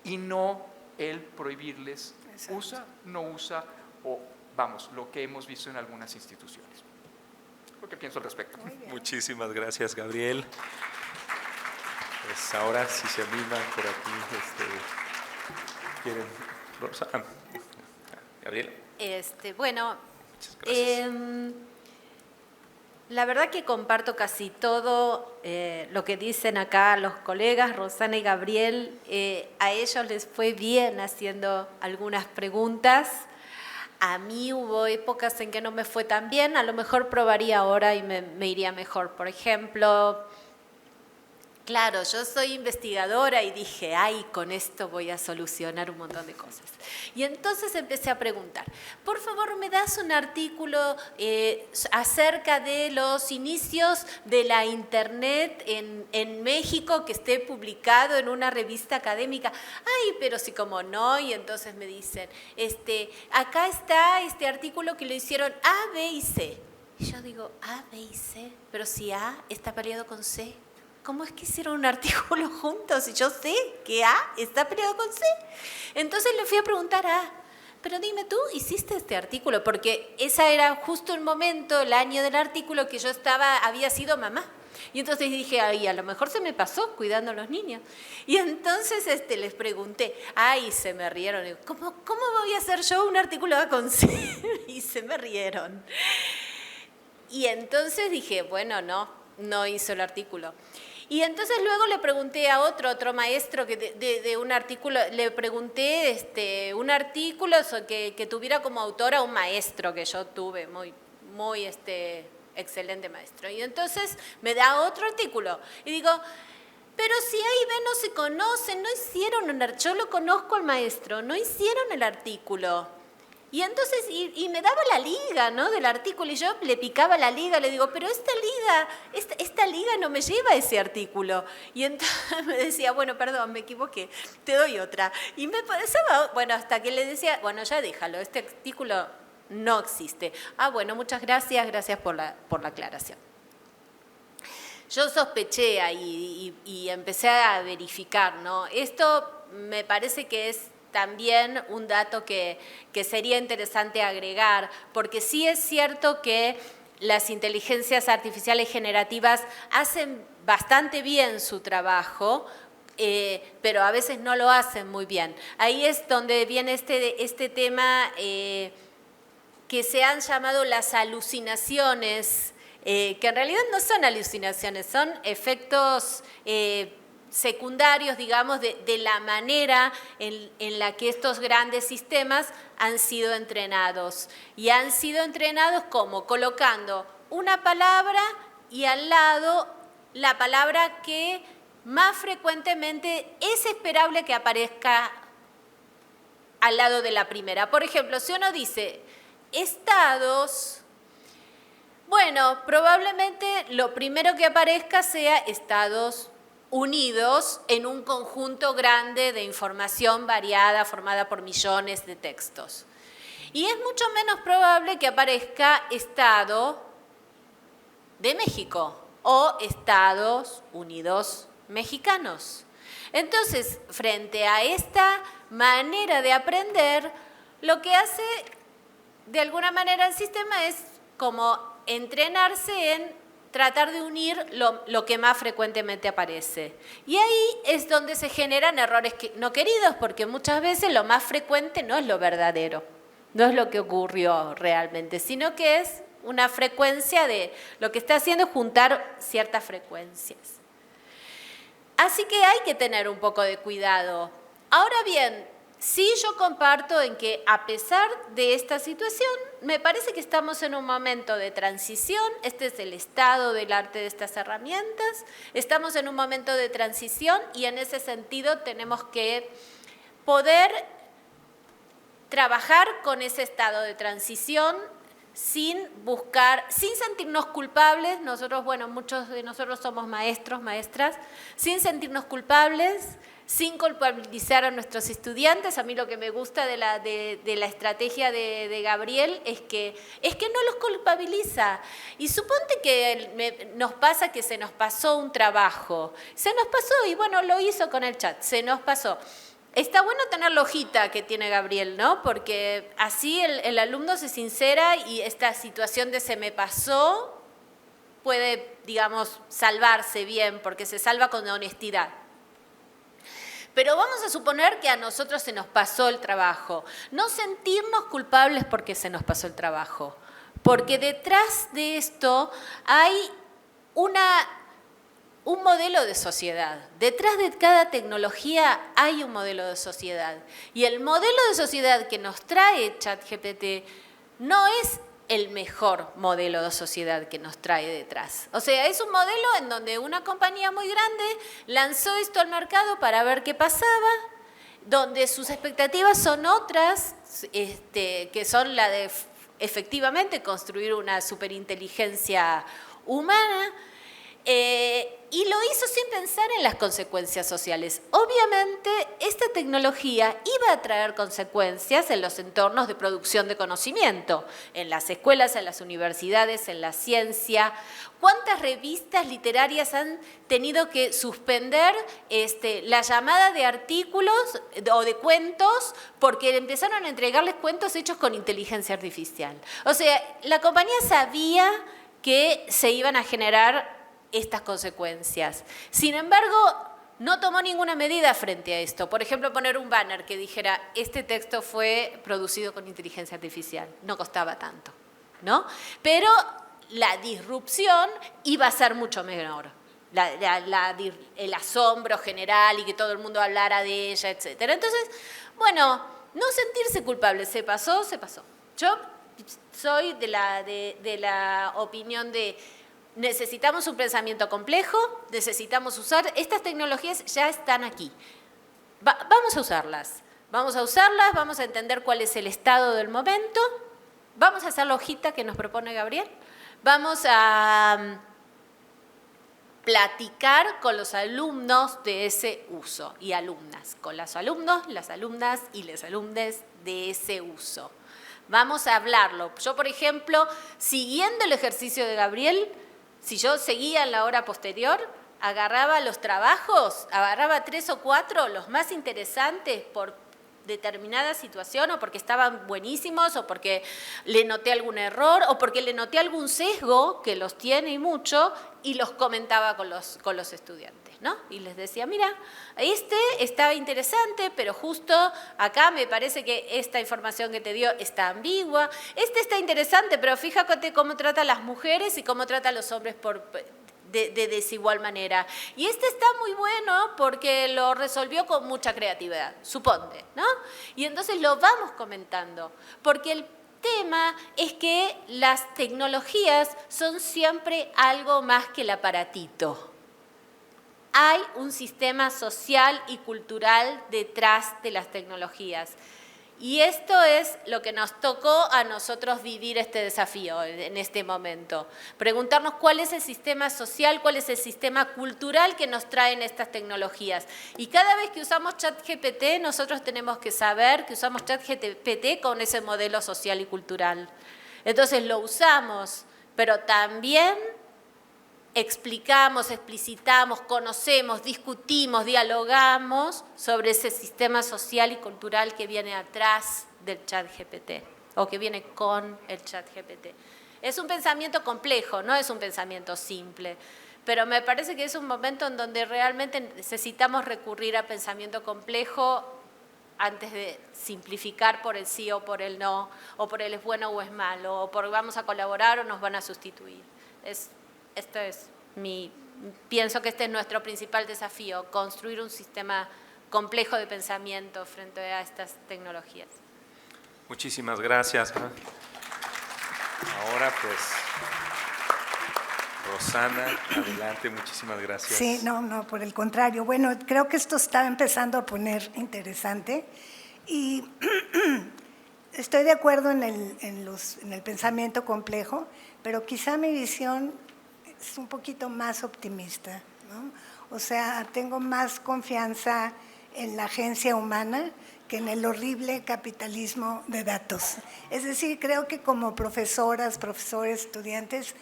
y no el prohibirles usa, no usa o vamos, lo que hemos visto en algunas instituciones. ¿Lo que pienso al respecto? Muchísimas gracias, Gabriel. Pues ahora si se animan por aquí, ¿quieren? Rosa, Gabriel. Bueno, Muchas gracias. la verdad que comparto casi todo lo que dicen acá los colegas, Rosana y Gabriel. A ellos les fue bien haciendo algunas preguntas. A mí hubo épocas en que no me fue tan bien, a lo mejor probaría ahora y me iría mejor. Por ejemplo, claro, yo soy investigadora y dije, ay, con esto voy a solucionar un montón de cosas. Y entonces empecé a preguntar, por favor, ¿me das un artículo acerca de los inicios de la Internet en México que esté publicado en una revista académica? Ay, pero sí, como no. Y entonces me dicen, acá está este artículo que lo hicieron A, B y C. Y yo digo, A, B y C, pero si A está peleado con C. ¿Cómo es que hicieron un artículo juntos? Y yo sé que A está peleado con C. Entonces le fui a preguntar a A, pero dime tú, ¿hiciste este artículo? Porque ese era justo el momento, el año del artículo que yo había sido mamá. Y entonces dije, ay, a lo mejor se me pasó cuidando a los niños. Y entonces les pregunté, ay, se me rieron. Digo, ¿cómo voy a hacer yo un artículo A con C? Y se me rieron. Y entonces dije, bueno, no hizo el artículo. Y entonces luego le pregunté a otro maestro que de un artículo, le pregunté un artículo que tuviera como autor a un maestro que yo tuve, muy excelente maestro. Y entonces me da otro artículo y digo, pero si A y B no se conocen, no hicieron yo lo conozco al maestro, no hicieron el artículo. Y entonces, y me daba la liga, ¿no?, del artículo, y yo le picaba la liga, le digo, pero esta liga no me lleva a ese artículo. Y entonces me decía, bueno, perdón, me equivoqué, te doy otra. Y me pasaba, bueno, hasta que le decía, bueno, ya déjalo, este artículo no existe. Ah, bueno, muchas gracias por la aclaración. Yo sospeché ahí y empecé a verificar, ¿no? Esto me parece que es también un dato que sería interesante agregar, porque sí es cierto que las inteligencias artificiales generativas hacen bastante bien su trabajo, pero a veces no lo hacen muy bien. Ahí es donde viene este tema que se han llamado las alucinaciones, que en realidad no son alucinaciones, son efectos secundarios, digamos, de la manera en la que estos grandes sistemas han sido entrenados. Y han sido entrenados como colocando una palabra y al lado la palabra que más frecuentemente es esperable que aparezca al lado de la primera. Por ejemplo, si uno dice estados, bueno, probablemente lo primero que aparezca sea Estados unidos en un conjunto grande de información variada formada por millones de textos. Y es mucho menos probable que aparezca Estado de México o Estados Unidos mexicanos. Entonces, frente a esta manera de aprender, lo que hace de alguna manera el sistema es como entrenarse en tratar de unir lo que más frecuentemente aparece. Y ahí es donde se generan errores no queridos, porque muchas veces lo más frecuente no es lo verdadero, no es lo que ocurrió realmente, sino que es una frecuencia de lo que está haciendo es juntar ciertas frecuencias. Así que hay que tener un poco de cuidado. Ahora bien, sí yo comparto en que a pesar de esta situación, me parece que estamos en un momento de transición, este es el estado del arte de estas herramientas, estamos en un momento de transición y en ese sentido tenemos que poder trabajar con ese estado de transición sin sentirnos culpables, nosotros, bueno, muchos de nosotros somos maestros, maestras, sin sentirnos culpables, sin culpabilizar a nuestros estudiantes. A mí lo que me gusta de la estrategia de Gabriel es que no los culpabiliza. Y suponte que nos pasa que se nos pasó un trabajo, se nos pasó y bueno, lo hizo con el chat, se nos pasó. Está bueno tener la hojita que tiene Gabriel, ¿no? Porque así el alumno se sincera y esta situación de se me pasó puede, digamos, salvarse bien, porque se salva con honestidad. Pero vamos a suponer que a nosotros se nos pasó el trabajo. No sentirnos culpables porque se nos pasó el trabajo. Porque detrás de esto hay un modelo de sociedad. Detrás de cada tecnología hay un modelo de sociedad. Y el modelo de sociedad que nos trae ChatGPT no es el mejor modelo de sociedad que nos trae detrás. O sea, es un modelo en donde una compañía muy grande lanzó esto al mercado para ver qué pasaba, donde sus expectativas son otras, que son la de efectivamente construir una superinteligencia humana, y lo hizo sin pensar en las consecuencias sociales. Obviamente, esta tecnología iba a traer consecuencias en los entornos de producción de conocimiento, en las escuelas, en las universidades, en la ciencia. ¿Cuántas revistas literarias han tenido que suspender la llamada de artículos o de cuentos porque empezaron a entregarles cuentos hechos con inteligencia artificial? O sea, la compañía sabía que se iban a generar estas consecuencias. Sin embargo, no tomó ninguna medida frente a esto. Por ejemplo, poner un banner que dijera, este texto fue producido con inteligencia artificial. No costaba tanto, ¿no? Pero la disrupción iba a ser mucho menor. El asombro general y que todo el mundo hablara de ella, etc. Entonces, bueno, no sentirse culpable. Se pasó, se pasó. Yo soy de la opinión de necesitamos un pensamiento complejo, necesitamos usar, estas tecnologías ya están aquí. Vamos a usarlas, vamos a entender cuál es el estado del momento, vamos a hacer la hojita que nos propone Gabriel, vamos a platicar con los alumnos de ese uso y alumnas, con los alumnos, las alumnas y les alumnes de ese uso. Vamos a hablarlo. Yo, por ejemplo, siguiendo el ejercicio de Gabriel, si yo seguía en la hora posterior, agarraba los trabajos, agarraba 3 o 4, los más interesantes por determinada situación, o porque estaban buenísimos, o porque le noté algún error, o porque le noté algún sesgo, que los tiene y mucho, y los comentaba con los estudiantes, ¿no? Y les decía, mira, estaba interesante, pero justo acá me parece que esta información que te dio está ambigua. Está interesante, pero fíjate cómo trata a las mujeres y cómo trata a los hombres de desigual manera. Y está muy bueno porque lo resolvió con mucha creatividad, suponte, ¿no? Y entonces lo vamos comentando, porque el tema es que las tecnologías son siempre algo más que el aparatito. Hay un sistema social y cultural detrás de las tecnologías. Y esto es lo que nos tocó a nosotros vivir este desafío en este momento. Preguntarnos cuál es el sistema social, cuál es el sistema cultural que nos traen estas tecnologías. Y cada vez que usamos ChatGPT, nosotros tenemos que saber que usamos ChatGPT con ese modelo social y cultural. Entonces lo usamos, pero también explicamos, explicitamos, conocemos, discutimos, dialogamos sobre ese sistema social y cultural que viene atrás del ChatGPT o que viene con el ChatGPT. Es un pensamiento complejo, no es un pensamiento simple, pero me parece que es un momento en donde realmente necesitamos recurrir a pensamiento complejo antes de simplificar por el sí o por el no, o por el es bueno o es malo, o por vamos a colaborar o nos van a sustituir. Pienso que este es nuestro principal desafío, construir un sistema complejo de pensamiento frente a estas tecnologías. Muchísimas gracias. Ahora pues, Rosana, adelante, muchísimas gracias. Sí, no, por el contrario. Bueno, creo que esto está empezando a poner interesante y estoy de acuerdo en el pensamiento complejo, pero quizá mi visión es un poquito más optimista, ¿no? O sea, tengo más confianza en la agencia humana que en el horrible capitalismo de datos. Es decir, creo que como profesoras, profesores, estudiantes,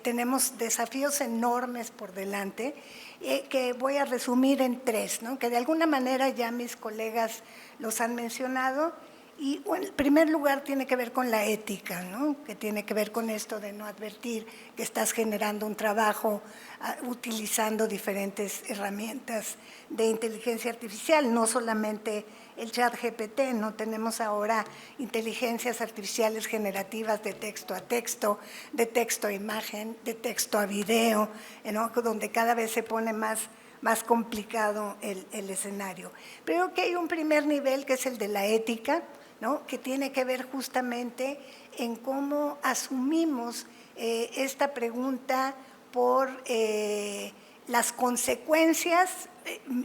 tenemos desafíos enormes por delante que voy a resumir en 3, ¿no? Que de alguna manera ya mis colegas los han mencionado. Y bueno, en primer lugar tiene que ver con la ética, ¿no? Que tiene que ver con esto de no advertir que estás generando un trabajo utilizando diferentes herramientas de inteligencia artificial, no solamente el ChatGPT, no tenemos ahora inteligencias artificiales generativas de texto a texto, de texto a imagen, de texto a video, ¿no? Donde cada vez se pone más complicado el escenario. Pero que hay un primer nivel que es el de la ética, ¿no? Que tiene que ver justamente en cómo asumimos esta pregunta por las consecuencias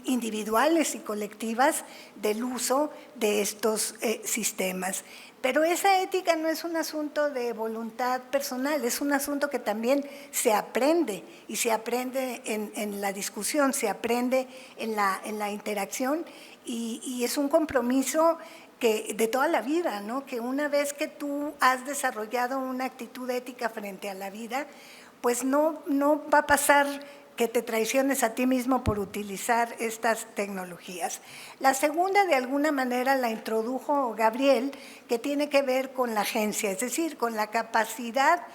individuales y colectivas del uso de estos sistemas. Pero esa ética no es un asunto de voluntad personal, es un asunto que también se aprende, y se aprende en la discusión, se aprende en la interacción, y es un compromiso que de toda la vida, ¿no? Que una vez que tú has desarrollado una actitud ética frente a la vida, pues no va a pasar que te traiciones a ti mismo por utilizar estas tecnologías. La segunda, de alguna manera, la introdujo Gabriel, que tiene que ver con la agencia, es decir, con la capacidad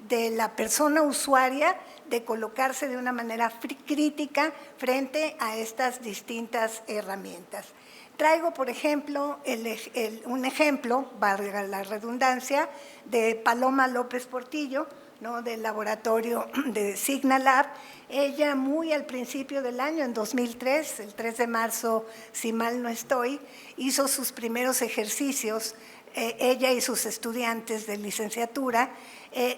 de la persona usuaria de colocarse de una manera crítica frente a estas distintas herramientas. Traigo, por ejemplo, un ejemplo, valga la redundancia, de Paloma López Portillo, ¿no? Del laboratorio de Signalab. Ella muy al principio del año, en 2003, el 3 de marzo, si mal no estoy, hizo sus primeros ejercicios, ella y sus estudiantes de licenciatura,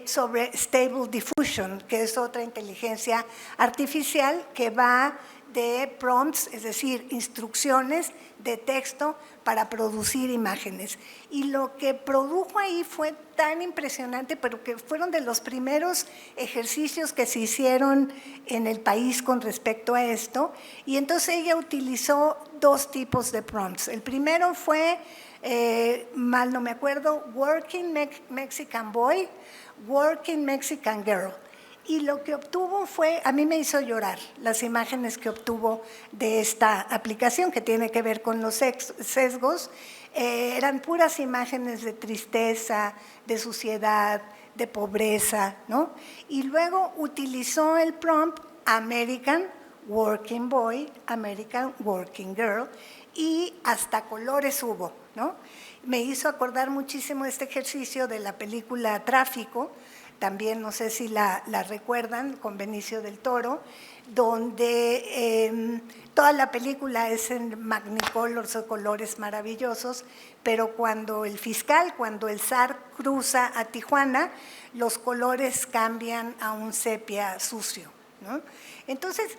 sobre Stable Diffusion, que es otra inteligencia artificial que va de prompts, es decir, instrucciones de texto para producir imágenes. Y lo que produjo ahí fue tan impresionante, pero que fueron de los primeros ejercicios que se hicieron en el país con respecto a esto. Y entonces ella utilizó 2 tipos de prompts. El primero fue, mal no me acuerdo, Working Mexican Boy, Working Mexican Girl. Y lo que obtuvo fue, a mí me hizo llorar las imágenes que obtuvo de esta aplicación que tiene que ver con los sesgos. Eran puras imágenes de tristeza, de suciedad, de pobreza, ¿no? Y luego utilizó el prompt American Working Boy, American Working Girl, y hasta colores hubo, ¿no? Me hizo acordar muchísimo este ejercicio de la película Tráfico, también no sé si la recuerdan, con Benicio del Toro, donde toda la película es en Magnicolor, son colores maravillosos, pero cuando el fiscal, cuando el zar cruza a Tijuana, los colores cambian a un sepia sucio, ¿no? Entonces,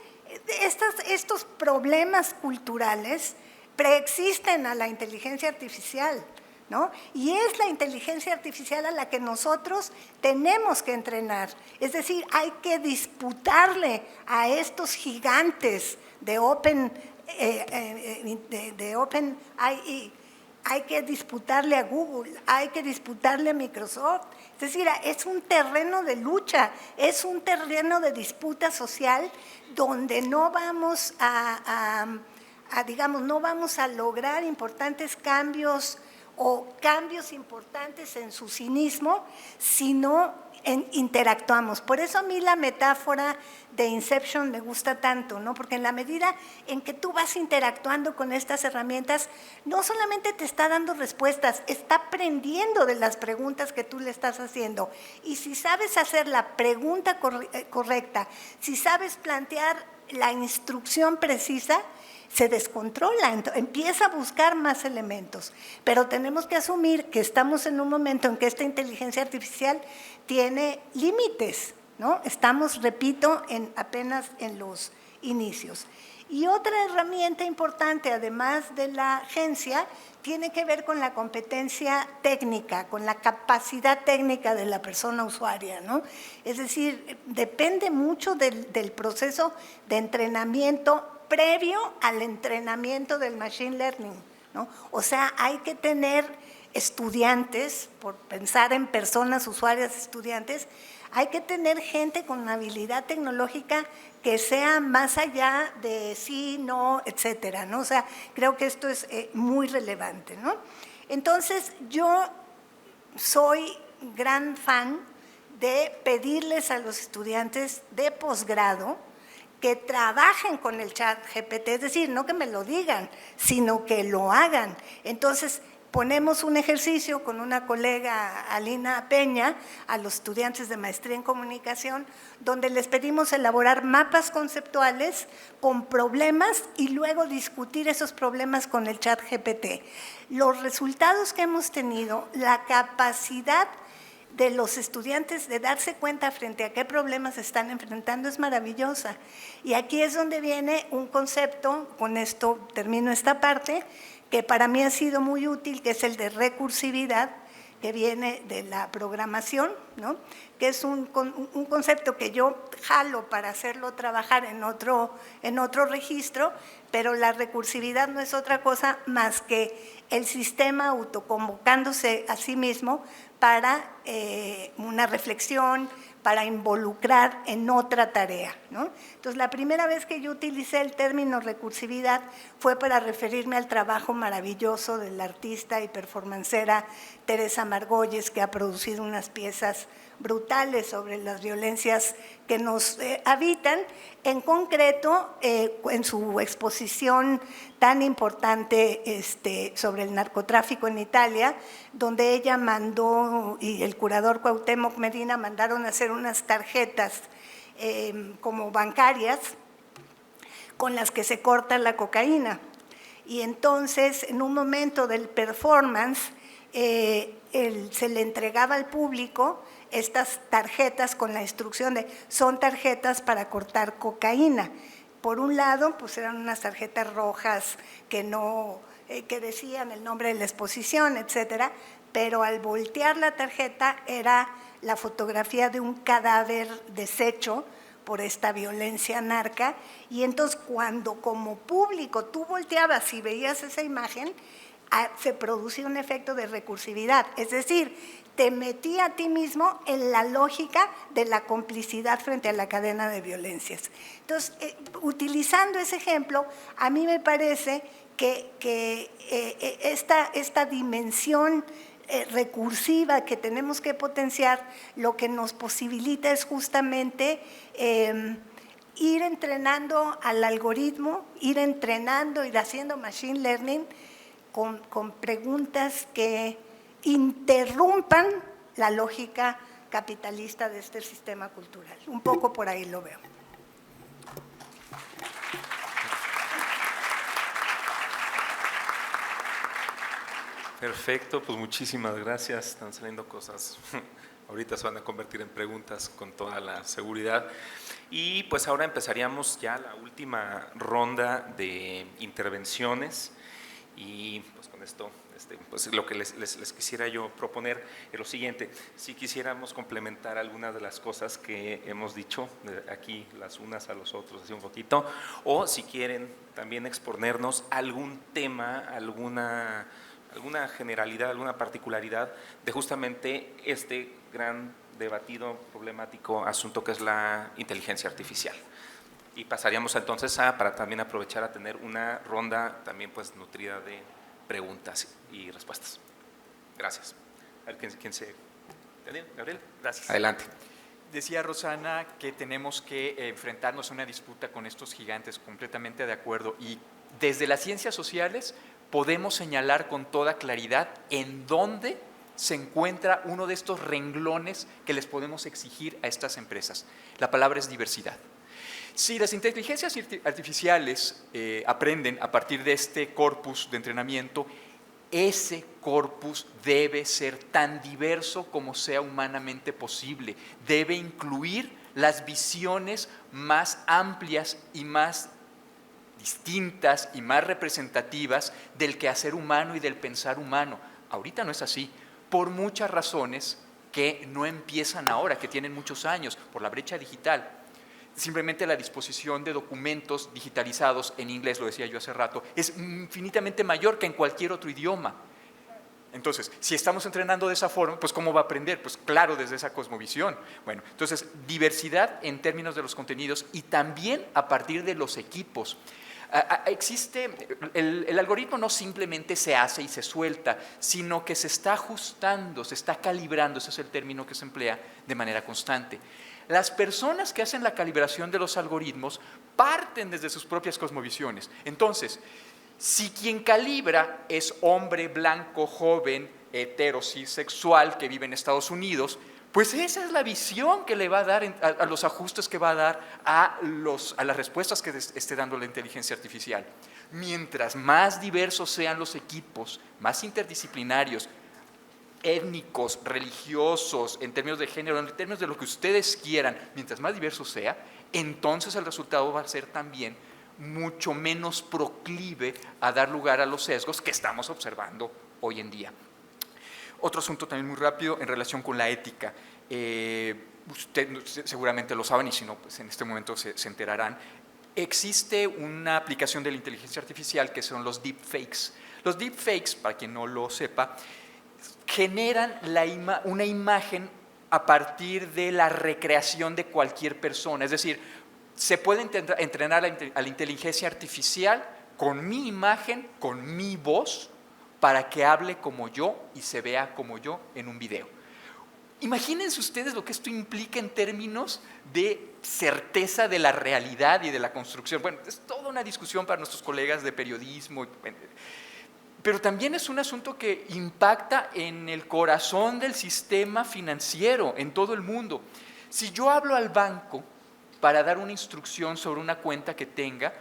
estos problemas culturales preexisten a la inteligencia artificial, ¿no? Y es la inteligencia artificial a la que nosotros tenemos que entrenar. Es decir, hay que disputarle a estos gigantes de OpenAI, hay que disputarle a Google, hay que disputarle a Microsoft. Es decir, es un terreno de lucha, es un terreno de disputa social donde no vamos no vamos a lograr importantes cambios o cambios importantes en su cinismo si no interactuamos. Por eso a mí la metáfora de Inception me gusta tanto, ¿no? Porque en la medida en que tú vas interactuando con estas herramientas, no solamente te está dando respuestas, está aprendiendo de las preguntas que tú le estás haciendo. Y si sabes hacer la pregunta correcta, si sabes plantear la instrucción precisa, se descontrola, empieza a buscar más elementos. Pero tenemos que asumir que estamos en un momento en que esta inteligencia artificial tiene límites, ¿no? Estamos, repito, apenas en los inicios. Y otra herramienta importante, además de la agencia, tiene que ver con la competencia técnica, con la capacidad técnica de la persona usuaria, ¿no? Es decir, depende mucho del proceso de entrenamiento previo al entrenamiento del machine learning, ¿no? O sea, hay que tener estudiantes, por pensar en personas, usuarias, estudiantes, hay que tener gente con habilidad tecnológica que sea más allá de sí, no, etcétera, ¿no? O sea, creo que esto es muy relevante, ¿no? Entonces, yo soy gran fan de pedirles a los estudiantes de posgrado que trabajen con el chat GPT, es decir, no que me lo digan, sino que lo hagan. Entonces, ponemos un ejercicio con una colega, Alina Peña, a los estudiantes de maestría en comunicación, donde les pedimos elaborar mapas conceptuales con problemas y luego discutir esos problemas con el chat GPT. Los resultados que hemos tenido, la capacidad de los estudiantes de darse cuenta frente a qué problemas se están enfrentando es maravillosa. Y aquí es donde viene un concepto, con esto termino esta parte, que para mí ha sido muy útil, que es el de recursividad, que viene de la programación, ¿no? Que es un concepto que yo jalo para hacerlo trabajar en otro registro, pero la recursividad no es otra cosa más que el sistema autoconvocándose a sí mismo para una reflexión, para involucrar en otra tarea, ¿no? Entonces, la primera vez que yo utilicé el término recursividad fue para referirme al trabajo maravilloso de la artista y performancera Teresa Margolles, que ha producido unas piezas brutales sobre las violencias que nos habitan, en concreto en su exposición tan importante sobre el narcotráfico en Italia, donde ella mandó, y el curador Cuauhtémoc Medina mandaron a hacer unas tarjetas como bancarias con las que se corta la cocaína. Y entonces, en un momento del performance, se le entregaba al público estas tarjetas con la instrucción de son tarjetas para cortar cocaína. Por un lado, pues eran unas tarjetas rojas que decían el nombre de la exposición, etcétera, pero al voltear la tarjeta era la fotografía de un cadáver deshecho por esta violencia narca, y entonces cuando como público tú volteabas y veías esa imagen, se producía un efecto de recursividad, es decir, te metía a ti mismo en la lógica de la complicidad frente a la cadena de violencias. Entonces, utilizando ese ejemplo, a mí me parece que esta dimensión recursiva que tenemos que potenciar, lo que nos posibilita es justamente ir entrenando al algoritmo, ir entrenando, ir haciendo machine learning con preguntas que interrumpan la lógica capitalista de este sistema cultural. Un poco por ahí lo veo. Perfecto, pues muchísimas gracias. Están saliendo cosas, ahorita se van a convertir en preguntas con toda la seguridad. Y pues ahora empezaríamos ya la última ronda de intervenciones. Y pues con esto, pues lo que les quisiera yo proponer es lo siguiente: si quisiéramos complementar algunas de las cosas que hemos dicho aquí, las unas a los otros, así un poquito, o si quieren también exponernos algún tema, alguna generalidad, alguna particularidad de justamente este gran debatido, problemático asunto que es la inteligencia artificial. Y pasaríamos entonces para también aprovechar a tener una ronda también pues nutrida de preguntas y respuestas. Gracias. A ver, ¿quién se...? ¿Daniel? ¿Gabriel? Gracias. Adelante. Decía Rosana que tenemos que enfrentarnos a una disputa con estos gigantes, completamente de acuerdo. Y desde las ciencias sociales podemos señalar con toda claridad en dónde se encuentra uno de estos renglones que les podemos exigir a estas empresas. La palabra es diversidad. Si las inteligencias artificiales aprenden a partir de este corpus de entrenamiento, ese corpus debe ser tan diverso como sea humanamente posible. Debe incluir las visiones más amplias y más distintas y más representativas del quehacer humano y del pensar humano. Ahorita no es así, por muchas razones que no empiezan ahora, que tienen muchos años, por la brecha digital. Simplemente la disposición de documentos digitalizados en inglés, lo decía yo hace rato, es infinitamente mayor que en cualquier otro idioma. Entonces, si estamos entrenando de esa forma, pues ¿cómo va a aprender? Pues claro, desde esa cosmovisión. Bueno, entonces, diversidad en términos de los contenidos y también a partir de los equipos. El algoritmo no simplemente se hace y se suelta, sino que se está ajustando, se está calibrando, ese es el término que se emplea, de manera constante. Las personas que hacen la calibración de los algoritmos parten desde sus propias cosmovisiones. Entonces, si quien calibra es hombre blanco, joven, heterosexual, que vive en Estados Unidos, pues esa es la visión que le va a dar a los ajustes que va a dar a las respuestas que esté dando la inteligencia artificial. Mientras más diversos sean los equipos, más interdisciplinarios, étnicos, religiosos, en términos de género, en términos de lo que ustedes quieran, mientras más diverso sea, entonces el resultado va a ser también mucho menos proclive a dar lugar a los sesgos que estamos observando hoy en día. Otro asunto también muy rápido en relación con la ética. Ustedes seguramente lo saben y si no, pues en este momento se enterarán. Existe una aplicación de la inteligencia artificial que son los deepfakes. Los deepfakes, para quien no lo sepa, generan una imagen a partir de la recreación de cualquier persona. Es decir, se puede entrenar a la inteligencia artificial con mi imagen, con mi voz, para que hable como yo y se vea como yo en un video. Imagínense ustedes lo que esto implica en términos de certeza de la realidad y de la construcción. Bueno, es toda una discusión para nuestros colegas de periodismo, pero también es un asunto que impacta en el corazón del sistema financiero en todo el mundo. Si yo hablo al banco para dar una instrucción sobre una cuenta que tenga,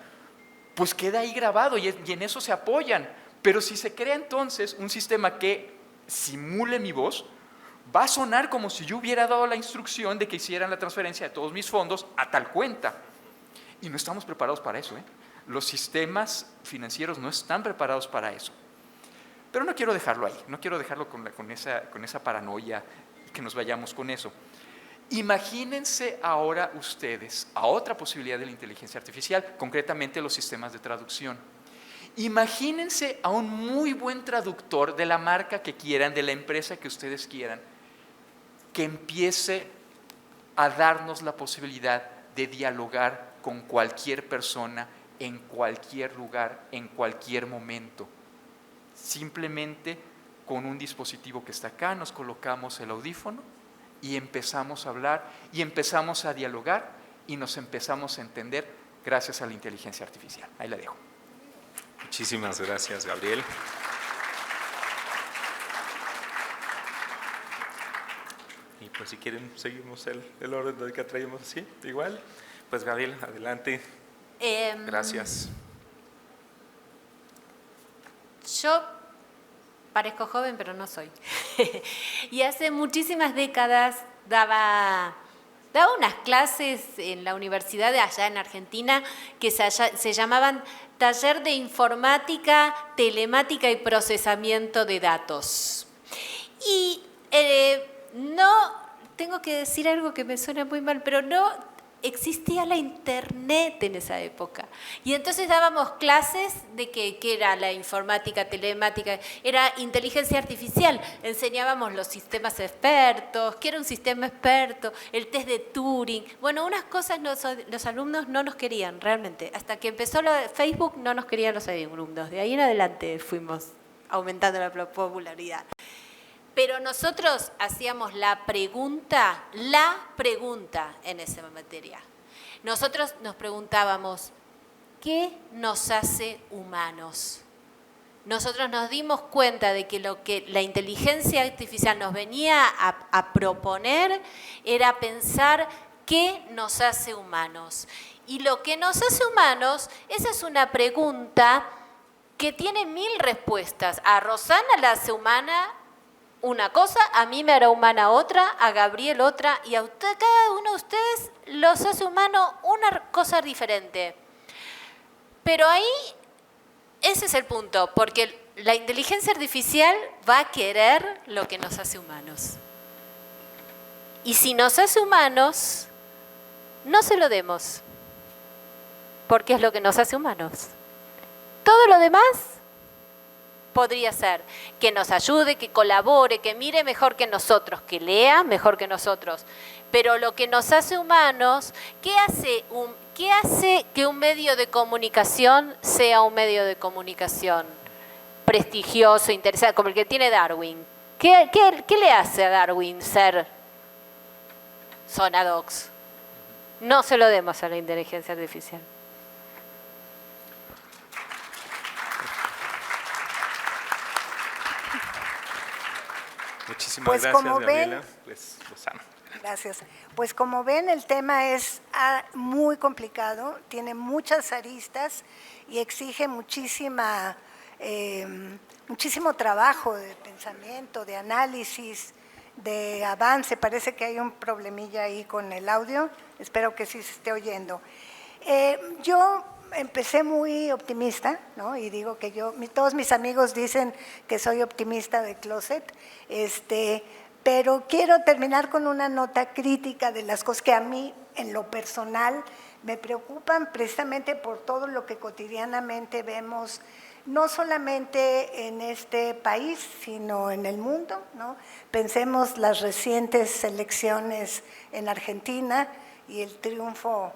pues queda ahí grabado y en eso se apoyan. Pero si se crea entonces un sistema que simule mi voz, va a sonar como si yo hubiera dado la instrucción de que hicieran la transferencia de todos mis fondos a tal cuenta. Y no estamos preparados para eso, ¿eh? Los sistemas financieros no están preparados para eso. Pero no quiero dejarlo ahí, no quiero dejarlo con esa paranoia y que nos vayamos con eso. Imagínense ahora ustedes a otra posibilidad de la inteligencia artificial, concretamente los sistemas de traducción. Imagínense a un muy buen traductor de la marca que quieran, de la empresa que ustedes quieran, que empiece a darnos la posibilidad de dialogar con cualquier persona, en cualquier lugar, en cualquier momento. Simplemente con un dispositivo que está acá, nos colocamos el audífono y empezamos a hablar y empezamos a dialogar y nos empezamos a entender gracias a la inteligencia artificial. Ahí la dejo. Muchísimas gracias, Gabriel. Y pues si quieren, seguimos el orden que traíamos así, igual. Pues Gabriel, adelante. Gracias. Yo parezco joven, pero no soy. Y hace muchísimas décadas daba daba unas clases en la universidad de allá en Argentina que se llamaban Taller de Informática, Telemática y Procesamiento de Datos. Y no, tengo que decir algo que me suena muy mal, pero no existía la internet en esa época. Y entonces dábamos clases de qué era la informática, telemática, era inteligencia artificial. Enseñábamos los sistemas expertos, qué era un sistema experto, el test de Turing. Bueno, unas cosas los alumnos no nos querían realmente. Hasta que empezó lo de Facebook no nos querían los alumnos. De ahí en adelante fuimos aumentando la popularidad. Pero nosotros hacíamos la pregunta en esa materia. Nosotros nos preguntábamos, ¿qué nos hace humanos? Nosotros nos dimos cuenta de que lo que la inteligencia artificial nos venía a proponer era pensar qué nos hace humanos. Y lo que nos hace humanos, esa es una pregunta que tiene 1000 respuestas. A Rosana la hace humana una cosa, a mí me hará humana otra, a Gabriel otra, y a usted, cada uno de ustedes los hace humano una cosa diferente. Pero ahí, ese es el punto, porque la inteligencia artificial va a querer lo que nos hace humanos. Y si nos hace humanos, no se lo demos, porque es lo que nos hace humanos. Todo lo demás podría ser que nos ayude, que colabore, que mire mejor que nosotros, que lea mejor que nosotros. Pero lo que nos hace humanos, ¿qué hace que un medio de comunicación sea un medio de comunicación prestigioso, interesante, como el que tiene Darwin? ¿Qué le hace a Darwin ser Sonadox? No se lo demos a la inteligencia artificial. Muchísimas Pues gracias, como Gabriela. ven, Pues, Rosana. Gracias. Pues como ven, el tema es muy complicado, tiene muchas aristas y exige muchísimo trabajo de pensamiento, de análisis, de avance. Parece que hay un problemilla ahí con el audio, espero que sí se esté oyendo. Yo empecé muy optimista, ¿no? Y digo que todos mis amigos dicen que soy optimista de closet, pero quiero terminar con una nota crítica de las cosas que a mí, en lo personal, me preocupan precisamente por todo lo que cotidianamente vemos, no solamente en este país, sino en el mundo, ¿no? Pensemos las recientes elecciones en Argentina y el triunfo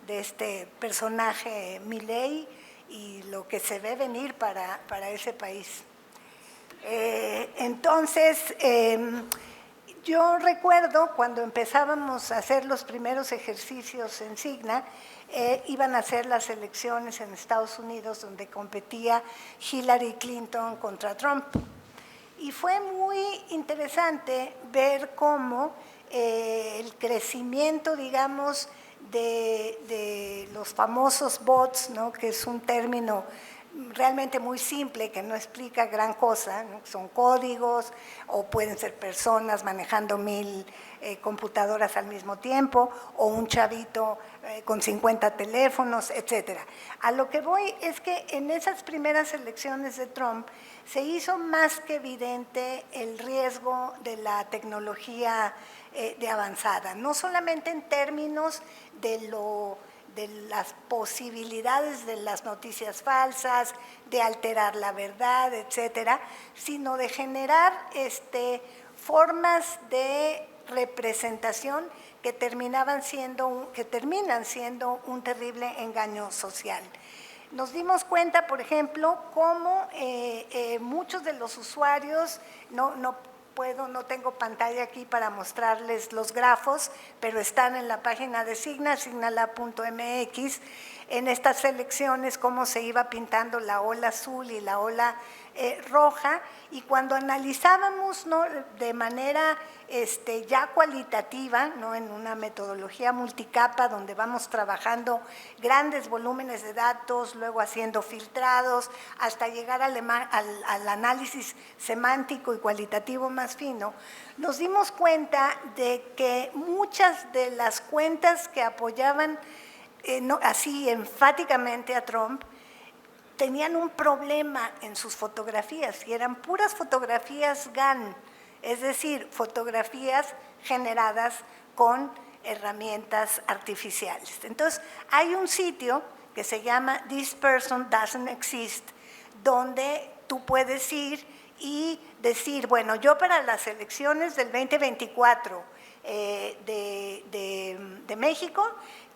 de este personaje Milei y lo que se ve venir para ese país. Entonces, yo recuerdo cuando empezábamos a hacer los primeros ejercicios en Signa, iban a ser las elecciones en Estados Unidos donde competía Hillary Clinton contra Trump. Y fue muy interesante ver cómo el crecimiento, digamos, de los famosos bots, ¿no? Que es un término realmente muy simple que no explica gran cosa, ¿no? Son códigos o pueden ser personas manejando 1000 computadoras al mismo tiempo o un chavito con 50 teléfonos, etcétera. A lo que voy es que en esas primeras elecciones de Trump se hizo más que evidente el riesgo de la tecnología de avanzada, no solamente en términos de las posibilidades de las noticias falsas, de alterar la verdad, etcétera, sino de generar formas de representación que terminan siendo un terrible engaño social. Nos dimos cuenta, por ejemplo, cómo muchos de los usuarios, no tengo pantalla aquí para mostrarles los grafos, pero están en la página de Signa, signalab.mx, en estas elecciones cómo se iba pintando la ola azul y la ola roja, y cuando analizábamos, ¿no?, de manera ya cualitativa, ¿no?, en una metodología multicapa donde vamos trabajando grandes volúmenes de datos, luego haciendo filtrados, hasta llegar al análisis semántico y cualitativo más fino, nos dimos cuenta de que muchas de las cuentas que apoyaban así enfáticamente a Trump tenían un problema en sus fotografías, y eran puras fotografías GAN, es decir, fotografías generadas con herramientas artificiales. Entonces, hay un sitio que se llama This Person Doesn't Exist, donde tú puedes ir y decir, bueno, yo para las elecciones del 2024 de México,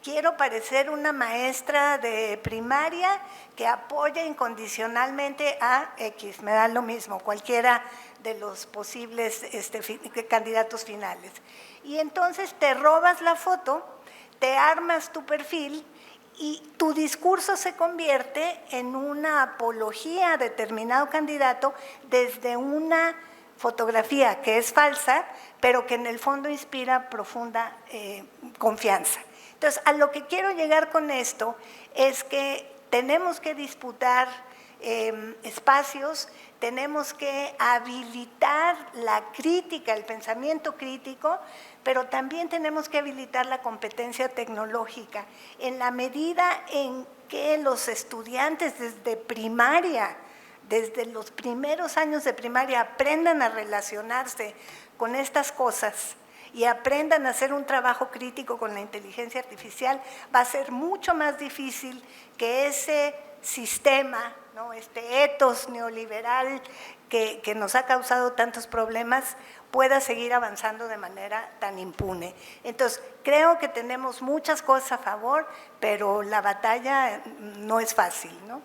quiero parecer una maestra de primaria que apoya incondicionalmente a X, me da lo mismo, cualquiera de los posibles candidatos finales. Y entonces te robas la foto, te armas tu perfil y tu discurso se convierte en una apología a determinado candidato desde una fotografía que es falsa, pero que en el fondo inspira profunda confianza. Entonces, a lo que quiero llegar con esto es que tenemos que disputar espacios, tenemos que habilitar la crítica, el pensamiento crítico, pero también tenemos que habilitar la competencia tecnológica. En la medida en que los estudiantes desde primaria, desde los primeros años de primaria, aprendan a relacionarse con estas cosas y aprendan a hacer un trabajo crítico con la inteligencia artificial, va a ser mucho más difícil que ese sistema, ¿no?, este ethos neoliberal que nos ha causado tantos problemas, pueda seguir avanzando de manera tan impune. Entonces, creo que tenemos muchas cosas a favor, pero la batalla no es fácil, ¿no?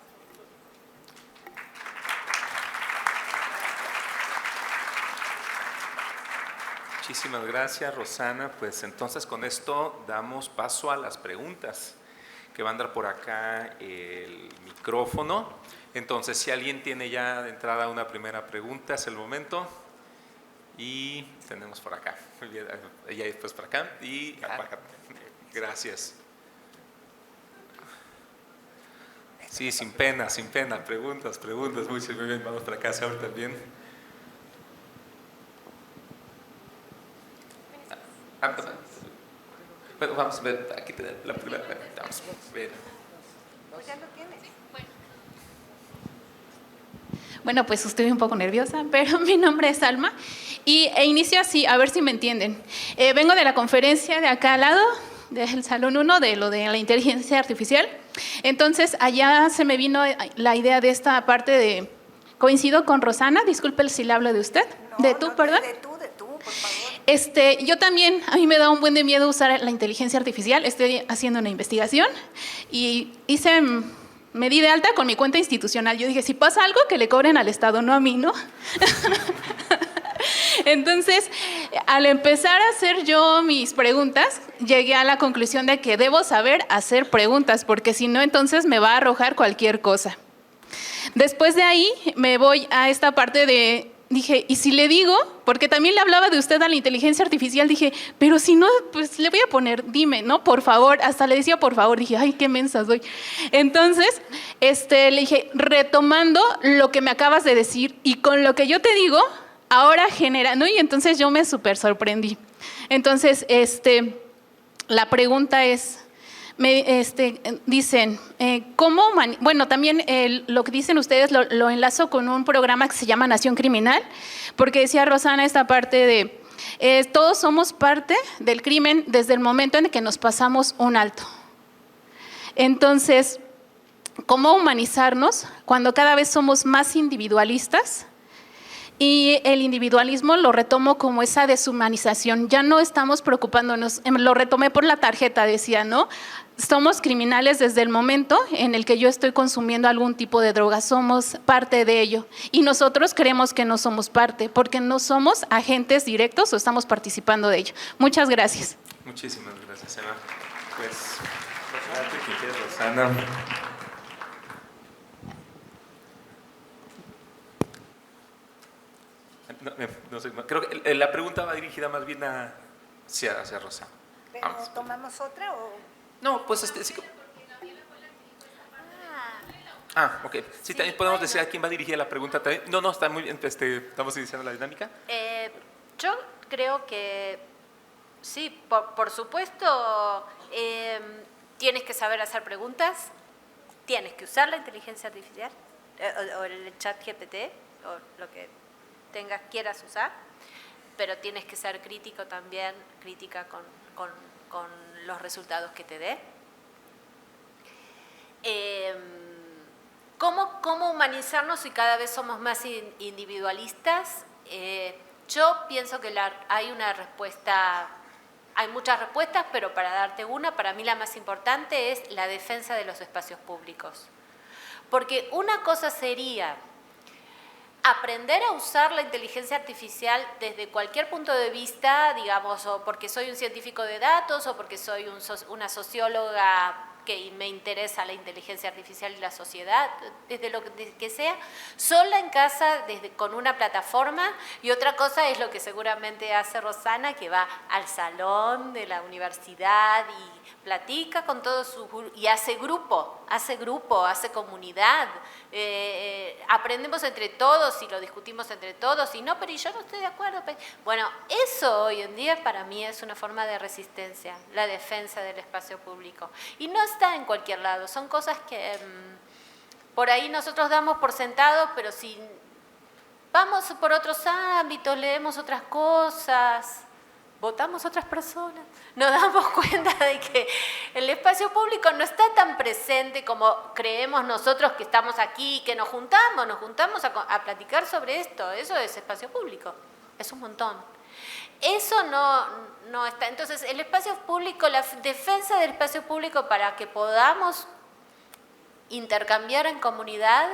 Muchísimas gracias, Rosana. Pues entonces con esto damos paso a las preguntas, que va a andar por acá el micrófono. Entonces, si alguien tiene ya de entrada una primera pregunta, es el momento. Y tenemos por acá, y después por acá, y acá. Gracias. Sí, sin pena, preguntas, muy bien, vamos para acá, Saúl, también. Bueno, vamos a ver, aquí te la vamos a ver. ¿Ya lo tienes? Bueno, pues estoy un poco nerviosa, pero mi nombre es Alma e inicio así, a ver si me entienden. Vengo de la conferencia de acá al lado, del Salón 1, de lo de la inteligencia artificial. Entonces, allá se me vino la idea de esta parte de… Coincido con Rosana, disculpe si le hablo de usted, perdón. De tú, por favor. Yo también, a mí me da un buen de miedo usar la inteligencia artificial. Estoy haciendo una investigación y me di de alta con mi cuenta institucional. Yo dije, si pasa algo, que le cobren al Estado, no a mí, ¿no? Entonces, al empezar a hacer yo mis preguntas, llegué a la conclusión de que debo saber hacer preguntas, porque si no, entonces me va a arrojar cualquier cosa. Después de ahí, me voy a esta parte de… Dije, ¿y si le digo? Porque también le hablaba de usted a la inteligencia artificial. Dije, pero si no, pues le voy a poner, dime, ¿no? Por favor. Hasta le decía, por favor. Dije, ay, qué mensa soy. Entonces, le dije, retomando lo que me acabas de decir y con lo que yo te digo, ahora genera, ¿no? Y entonces yo me súper sorprendí. Entonces, la pregunta es… dicen, ¿cómo? Bueno, también lo que dicen ustedes lo enlazo con un programa que se llama Nación Criminal, porque decía Rosana esta parte de todos somos parte del crimen desde el momento en que nos pasamos un alto. Entonces, ¿cómo humanizarnos cuando cada vez somos más individualistas? Y el individualismo lo retomo como esa deshumanización. Ya no estamos preocupándonos, lo retomé por la tarjeta, decía, ¿no? Somos criminales desde el momento en el que yo estoy consumiendo algún tipo de droga, somos parte de ello. Y nosotros creemos que no somos parte, porque no somos agentes directos o estamos participando de ello. Muchas gracias. Muchísimas gracias, Eva. Pues, Rosana. no sé, creo que la pregunta va dirigida más bien hacia Rosa. ¿Pero Vamos. tomamos otra o...? No, pues sí. Ok. Sí, también podemos decir a quién va dirigida la pregunta también. No, está muy bien. Estamos iniciando la dinámica. Yo creo que sí, por supuesto, tienes que saber hacer preguntas, tienes que usar la inteligencia artificial o el chat GPT o lo que quieras usar, pero tienes que ser crítico también, crítica con los resultados que te dé. ¿Cómo humanizarnos si cada vez somos más individualistas? Yo pienso que hay una respuesta, hay muchas respuestas, pero para darte una, para mí la más importante es la defensa de los espacios públicos. Porque una cosa sería aprender a usar la inteligencia artificial desde cualquier punto de vista, digamos, o porque soy un científico de datos o porque soy una socióloga que me interesa la inteligencia artificial y la sociedad, desde lo que sea, sola en casa con una plataforma, y otra cosa es lo que seguramente hace Rosana, que va al salón de la universidad y platica con todos y hace grupo, hace comunidad, aprendemos entre todos y lo discutimos entre todos, y no, pero yo no estoy de acuerdo. Bueno, eso hoy en día para mí es una forma de resistencia, la defensa del espacio público. Y no está en cualquier lado, son cosas que por ahí nosotros damos por sentado, pero si vamos por otros ámbitos, leemos otras cosas, votamos otras personas, nos damos cuenta de que el espacio público no está tan presente como creemos nosotros que estamos aquí, que nos juntamos a platicar sobre esto. Eso es espacio público, es un montón. Eso no está. Entonces, el espacio público, la defensa del espacio público para que podamos intercambiar en comunidad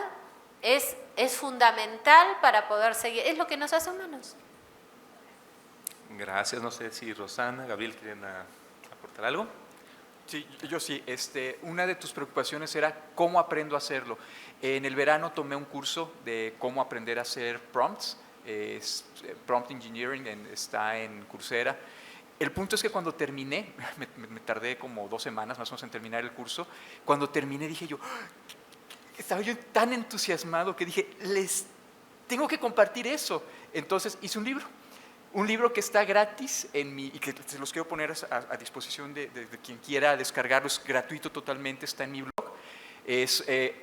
es fundamental para poder seguir. Es lo que nos hace humanos. Gracias. No sé si Rosana, Gabriel quieren aportar algo. Sí, yo sí. Una de tus preocupaciones era cómo aprendo a hacerlo. En el verano tomé un curso de cómo aprender a hacer prompts. Prompt Engineering, está en Coursera. El punto es que cuando terminé, me tardé como 2 semanas más o menos en terminar el curso. Cuando terminé dije yo, estaba yo tan entusiasmado que dije, les tengo que compartir eso. Entonces hice un libro que está gratis y que se los quiero poner a disposición de quien quiera descargarlo, es gratuito totalmente, está en mi blog.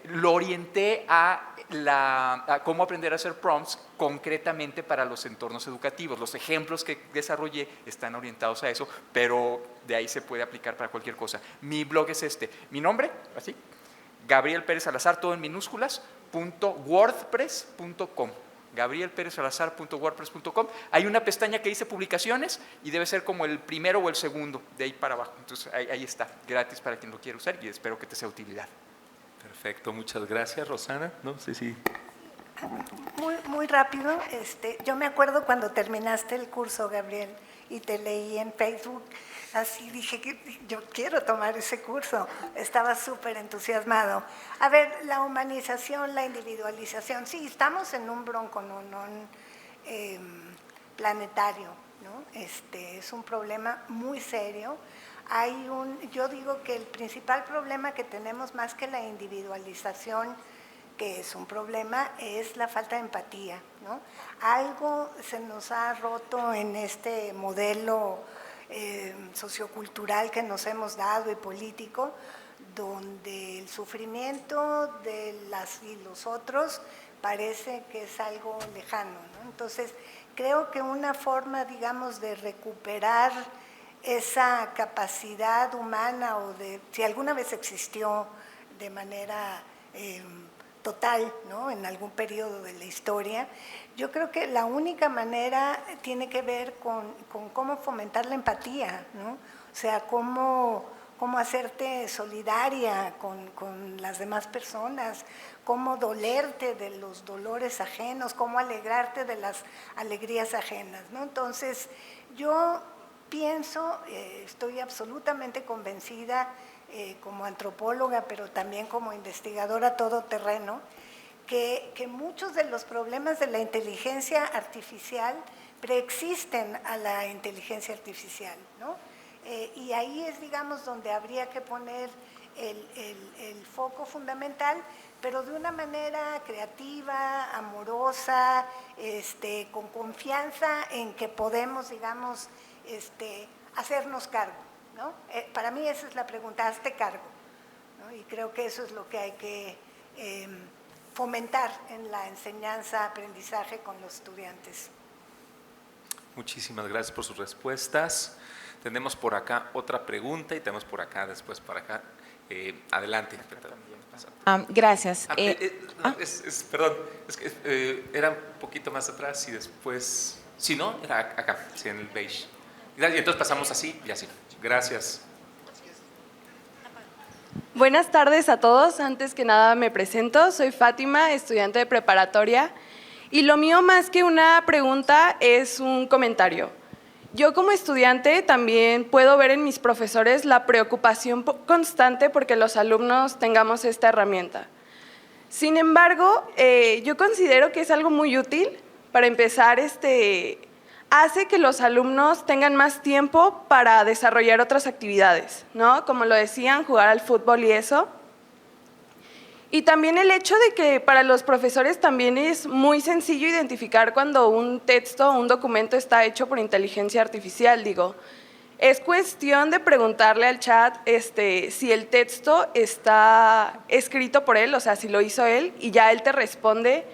Lo orienté a cómo aprender a hacer prompts concretamente para los entornos educativos. Los ejemplos que desarrollé están orientados a eso, pero de ahí se puede aplicar para cualquier cosa. Mi blog es mi nombre, así, Gabriel Pérez Salazar, todo en minúsculas, .wordpress.com. gabrielperezsalazar.wordpress.com. Hay una pestaña que dice publicaciones y debe ser como el primero o el segundo, de ahí para abajo. Entonces ahí está, gratis para quien lo quiera usar, y espero que te sea de utilidad. Perfecto, muchas gracias, Rosana. No sé si... Muy rápido. Yo me acuerdo cuando terminaste el curso, Gabriel, y te leí en Facebook, así dije que yo quiero tomar ese curso. Estaba súper entusiasmado. A ver, la humanización, la individualización, sí, estamos en un broncononón planetario, ¿no? Es un problema muy serio. Yo digo que el principal problema que tenemos, más que la individualización, que es un problema, es la falta de empatía, ¿no? Algo se nos ha roto en este modelo sociocultural que nos hemos dado y político, donde el sufrimiento de las y los otros parece que es algo lejano, ¿no? Entonces, creo que una forma, digamos, de recuperar esa capacidad humana, o si alguna vez existió de manera total, ¿no?, en algún periodo de la historia, yo creo que la única manera tiene que ver con cómo fomentar la empatía, ¿no? O sea, cómo hacerte solidaria con las demás personas, cómo dolerte de los dolores ajenos, cómo alegrarte de las alegrías ajenas, ¿no? Entonces, yo pienso, estoy absolutamente convencida como antropóloga, pero también como investigadora todoterreno, que muchos de los problemas de la inteligencia artificial preexisten a la inteligencia artificial, ¿no? Y ahí es, digamos, donde habría que poner el foco fundamental, pero de una manera creativa, amorosa, con confianza en que podemos, digamos, hacernos cargo, ¿no? Para mí esa es la pregunta, hazte cargo, ¿no? Y creo que eso es lo que hay que fomentar en la enseñanza, aprendizaje con los estudiantes. Muchísimas gracias por sus respuestas. Tenemos por acá otra pregunta y tenemos por acá, después para acá. Adelante. Gracias. Perdón, es que era un poquito más atrás y después… Si no, era acá, sí, en el beige. Y entonces pasamos así y así. Gracias. Buenas tardes a todos. Antes que nada me presento. Soy Fátima, estudiante de preparatoria. Y lo mío más que una pregunta es un comentario. Yo como estudiante también puedo ver en mis profesores la preocupación constante porque los alumnos tengamos esta herramienta. Sin embargo, yo considero que es algo muy útil. Para empezar, hace que los alumnos tengan más tiempo para desarrollar otras actividades, ¿no? Como lo decían, jugar al fútbol y eso. Y también el hecho de que para los profesores también es muy sencillo identificar cuando un texto o un documento está hecho por inteligencia artificial, digo. Es cuestión de preguntarle al chat si el texto está escrito por él, o sea, si lo hizo él, y ya él te responde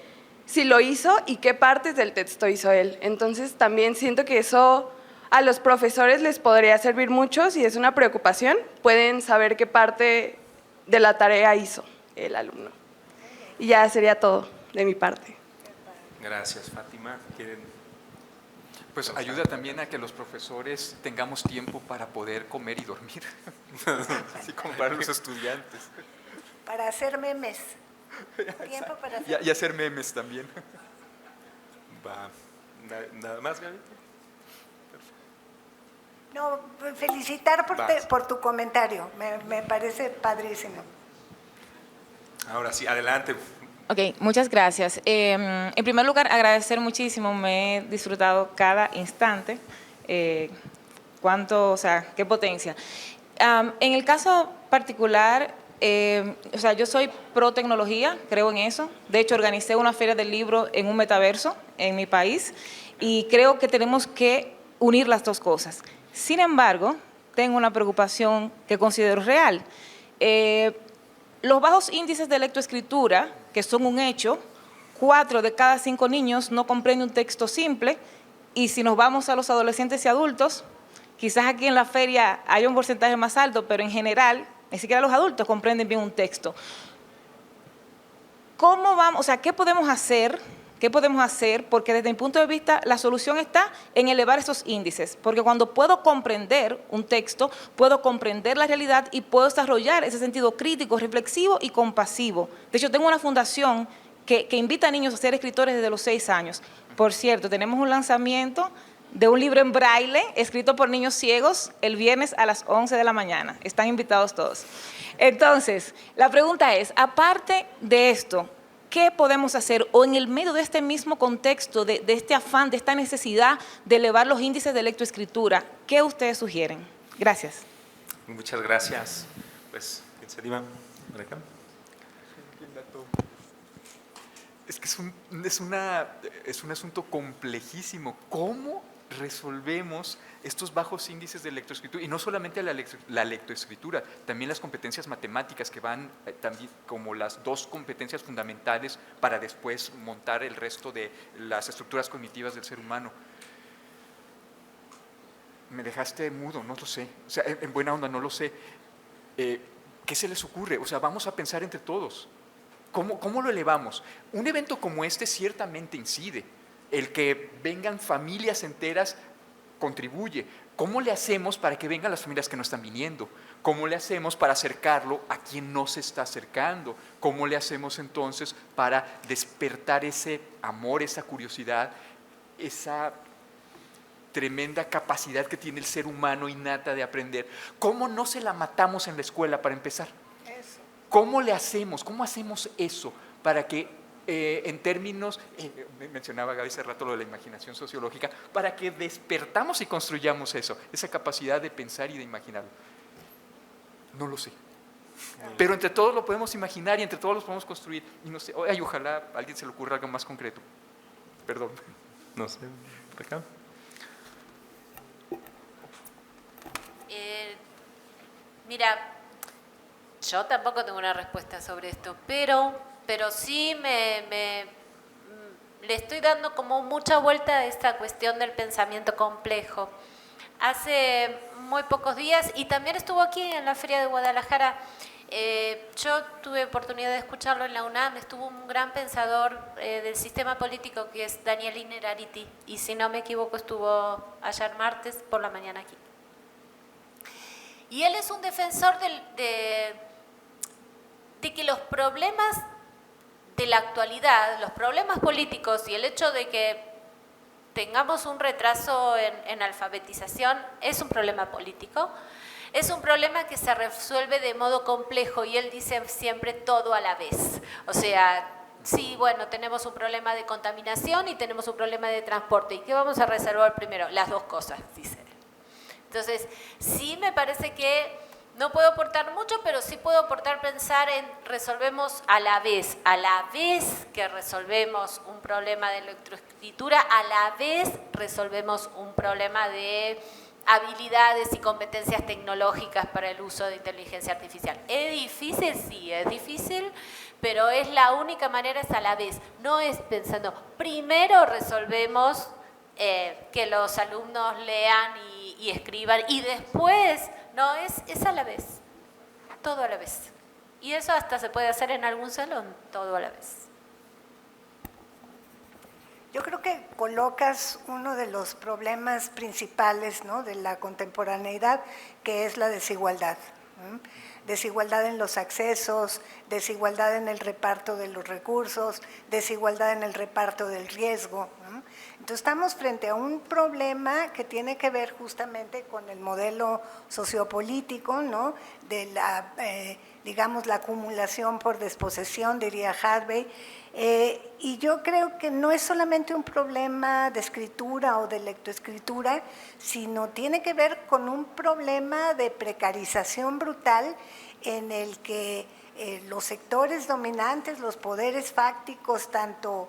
si lo hizo y qué partes del texto hizo él. Entonces también siento que eso a los profesores les podría servir mucho. Si es una preocupación, pueden saber qué parte de la tarea hizo el alumno. Y ya sería todo de mi parte. Gracias, Fátima. ¿Quieren? Pues ayuda también a que los profesores tengamos tiempo para poder comer y dormir, así como para los estudiantes. Para hacer memes. Tiempo para hacer Y hacer memes también. Va. ¿Nada más, Gaby? No, felicitar Vas. por tu comentario. Me parece padrísimo. Ahora sí, adelante. Ok, muchas gracias. En primer lugar, agradecer muchísimo, me he disfrutado cada instante. O sea, qué potencia. En el caso particular, o sea, yo soy pro tecnología, creo en eso. De hecho, organicé una feria del libro en un metaverso en mi país y creo que tenemos que unir las dos cosas. Sin embargo, tengo una preocupación que considero real. Los bajos índices de lectoescritura, que son un hecho, 4 de cada 5 niños no comprenden un texto simple, y si nos vamos a los adolescentes y adultos, quizás aquí en la feria haya un porcentaje más alto, pero en general, ni siquiera los adultos comprenden bien un texto. ¿Cómo vamos? O sea, ¿qué podemos hacer? ¿Qué podemos hacer? Porque desde mi punto de vista la solución está en elevar esos índices, porque cuando puedo comprender un texto, puedo comprender la realidad y puedo desarrollar ese sentido crítico, reflexivo y compasivo. De hecho, tengo una fundación que invita a niños a ser escritores desde los 6 años. Por cierto, tenemos un lanzamiento de un libro en braille escrito por niños ciegos el viernes a las 11 de la mañana. Están invitados todos. Entonces, la pregunta es, aparte de esto, ¿qué podemos hacer? O en el medio de este mismo contexto, de este afán, de esta necesidad de elevar los índices de lectoescritura, ¿qué ustedes sugieren? Gracias. Muchas gracias. Pues, ¿quién se anima? ¿Por acá? Es que es un asunto complejísimo. ¿Cómo resolvemos estos bajos índices de lectoescritura? Y no solamente la lectoescritura, también las competencias matemáticas que van también como las 2 competencias fundamentales para después montar el resto de las estructuras cognitivas del ser humano. Me dejaste mudo, no lo sé. O sea, en buena onda, no lo sé. ¿Qué se les ocurre? O sea, vamos a pensar entre todos. ¿Cómo lo elevamos? Un evento como este ciertamente incide. El que vengan familias enteras contribuye. ¿Cómo le hacemos para que vengan las familias que no están viniendo? ¿Cómo le hacemos para acercarlo a quien no se está acercando? ¿Cómo le hacemos entonces para despertar ese amor, esa curiosidad, esa tremenda capacidad que tiene el ser humano innata de aprender? ¿Cómo no se la matamos en la escuela para empezar? ¿Cómo le hacemos? ¿Cómo hacemos eso para que en términos, mencionaba Gaby hace rato lo de la imaginación sociológica, para que despertamos y construyamos eso, esa capacidad de pensar y de imaginar. No lo sé. Pero entre todos lo podemos imaginar y entre todos lo podemos construir. Y no sé, ojalá a alguien se le ocurra algo más concreto. Perdón. No sé, por acá. Mira, yo tampoco tengo una respuesta sobre esto, pero sí le estoy dando como mucha vuelta a esta cuestión del pensamiento complejo. Hace muy pocos días, y también estuvo aquí en la Feria de Guadalajara, yo tuve oportunidad de escucharlo en la UNAM, estuvo un gran pensador del sistema político que es Daniel Innerarity, y si no me equivoco estuvo ayer martes por la mañana aquí. Y él es un defensor de que los problemas de la actualidad, los problemas políticos y el hecho de que tengamos un retraso en alfabetización es un problema político, es un problema que se resuelve de modo complejo y él dice siempre todo a la vez. O sea, sí, bueno, tenemos un problema de contaminación y tenemos un problema de transporte. ¿Y qué vamos a resolver primero? Las dos cosas, dice él. Entonces, sí me parece que no puedo aportar mucho, pero sí puedo aportar pensar en resolvemos a la vez que resolvemos un problema de electroescritura, a la vez resolvemos un problema de habilidades y competencias tecnológicas para el uso de inteligencia artificial. ¿Es difícil? Sí, es difícil, pero es la única manera, es a la vez. No es pensando, primero resolvemos que los alumnos lean y escriban y después, no, es a la vez, todo a la vez. Y eso hasta se puede hacer en algún salón, todo a la vez. Yo creo que colocas uno de los problemas principales, ¿no?, de la contemporaneidad, que es la desigualdad. Desigualdad en los accesos, desigualdad en el reparto de los recursos, desigualdad en el reparto del riesgo. Entonces estamos frente a un problema que tiene que ver justamente con el modelo sociopolítico, ¿no?, de la, digamos, la acumulación por desposesión, diría Harvey. Y yo creo que no es solamente un problema de escritura o de lectoescritura, sino tiene que ver con un problema de precarización brutal en el que los sectores dominantes, los poderes fácticos, tanto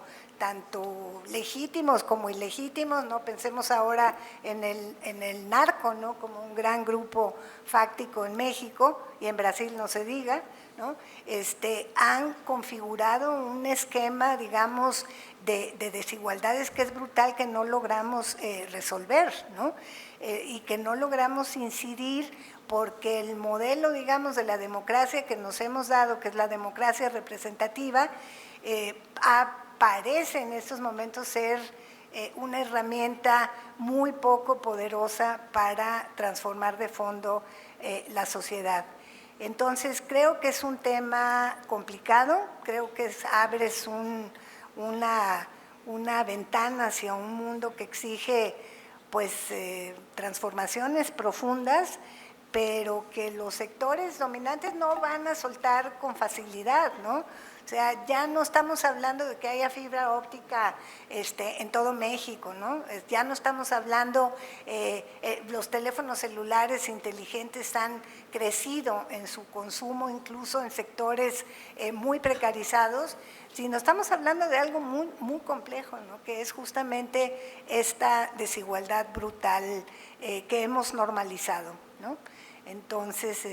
legítimos como ilegítimos, ¿no? Pensemos ahora en el narco, ¿no?, como un gran grupo fáctico en México y en Brasil no se diga, ¿no? Han configurado un esquema, digamos, de desigualdades que es brutal, que no logramos resolver, ¿no? Y que no logramos incidir porque el modelo, digamos, de la democracia que nos hemos dado, que es la democracia representativa, parece en estos momentos ser una herramienta muy poco poderosa para transformar de fondo la sociedad. Entonces, creo que es un tema complicado, creo que abres una ventana hacia un mundo que exige pues, transformaciones profundas, pero que los sectores dominantes no van a soltar con facilidad, ¿no? O sea, ya no estamos hablando de que haya fibra óptica en todo México, ¿no? Ya no estamos hablando, los teléfonos celulares inteligentes han crecido en su consumo, incluso en sectores muy precarizados, sino estamos hablando de algo muy, muy complejo, ¿no?, que es justamente esta desigualdad brutal que hemos normalizado, ¿no? Entonces,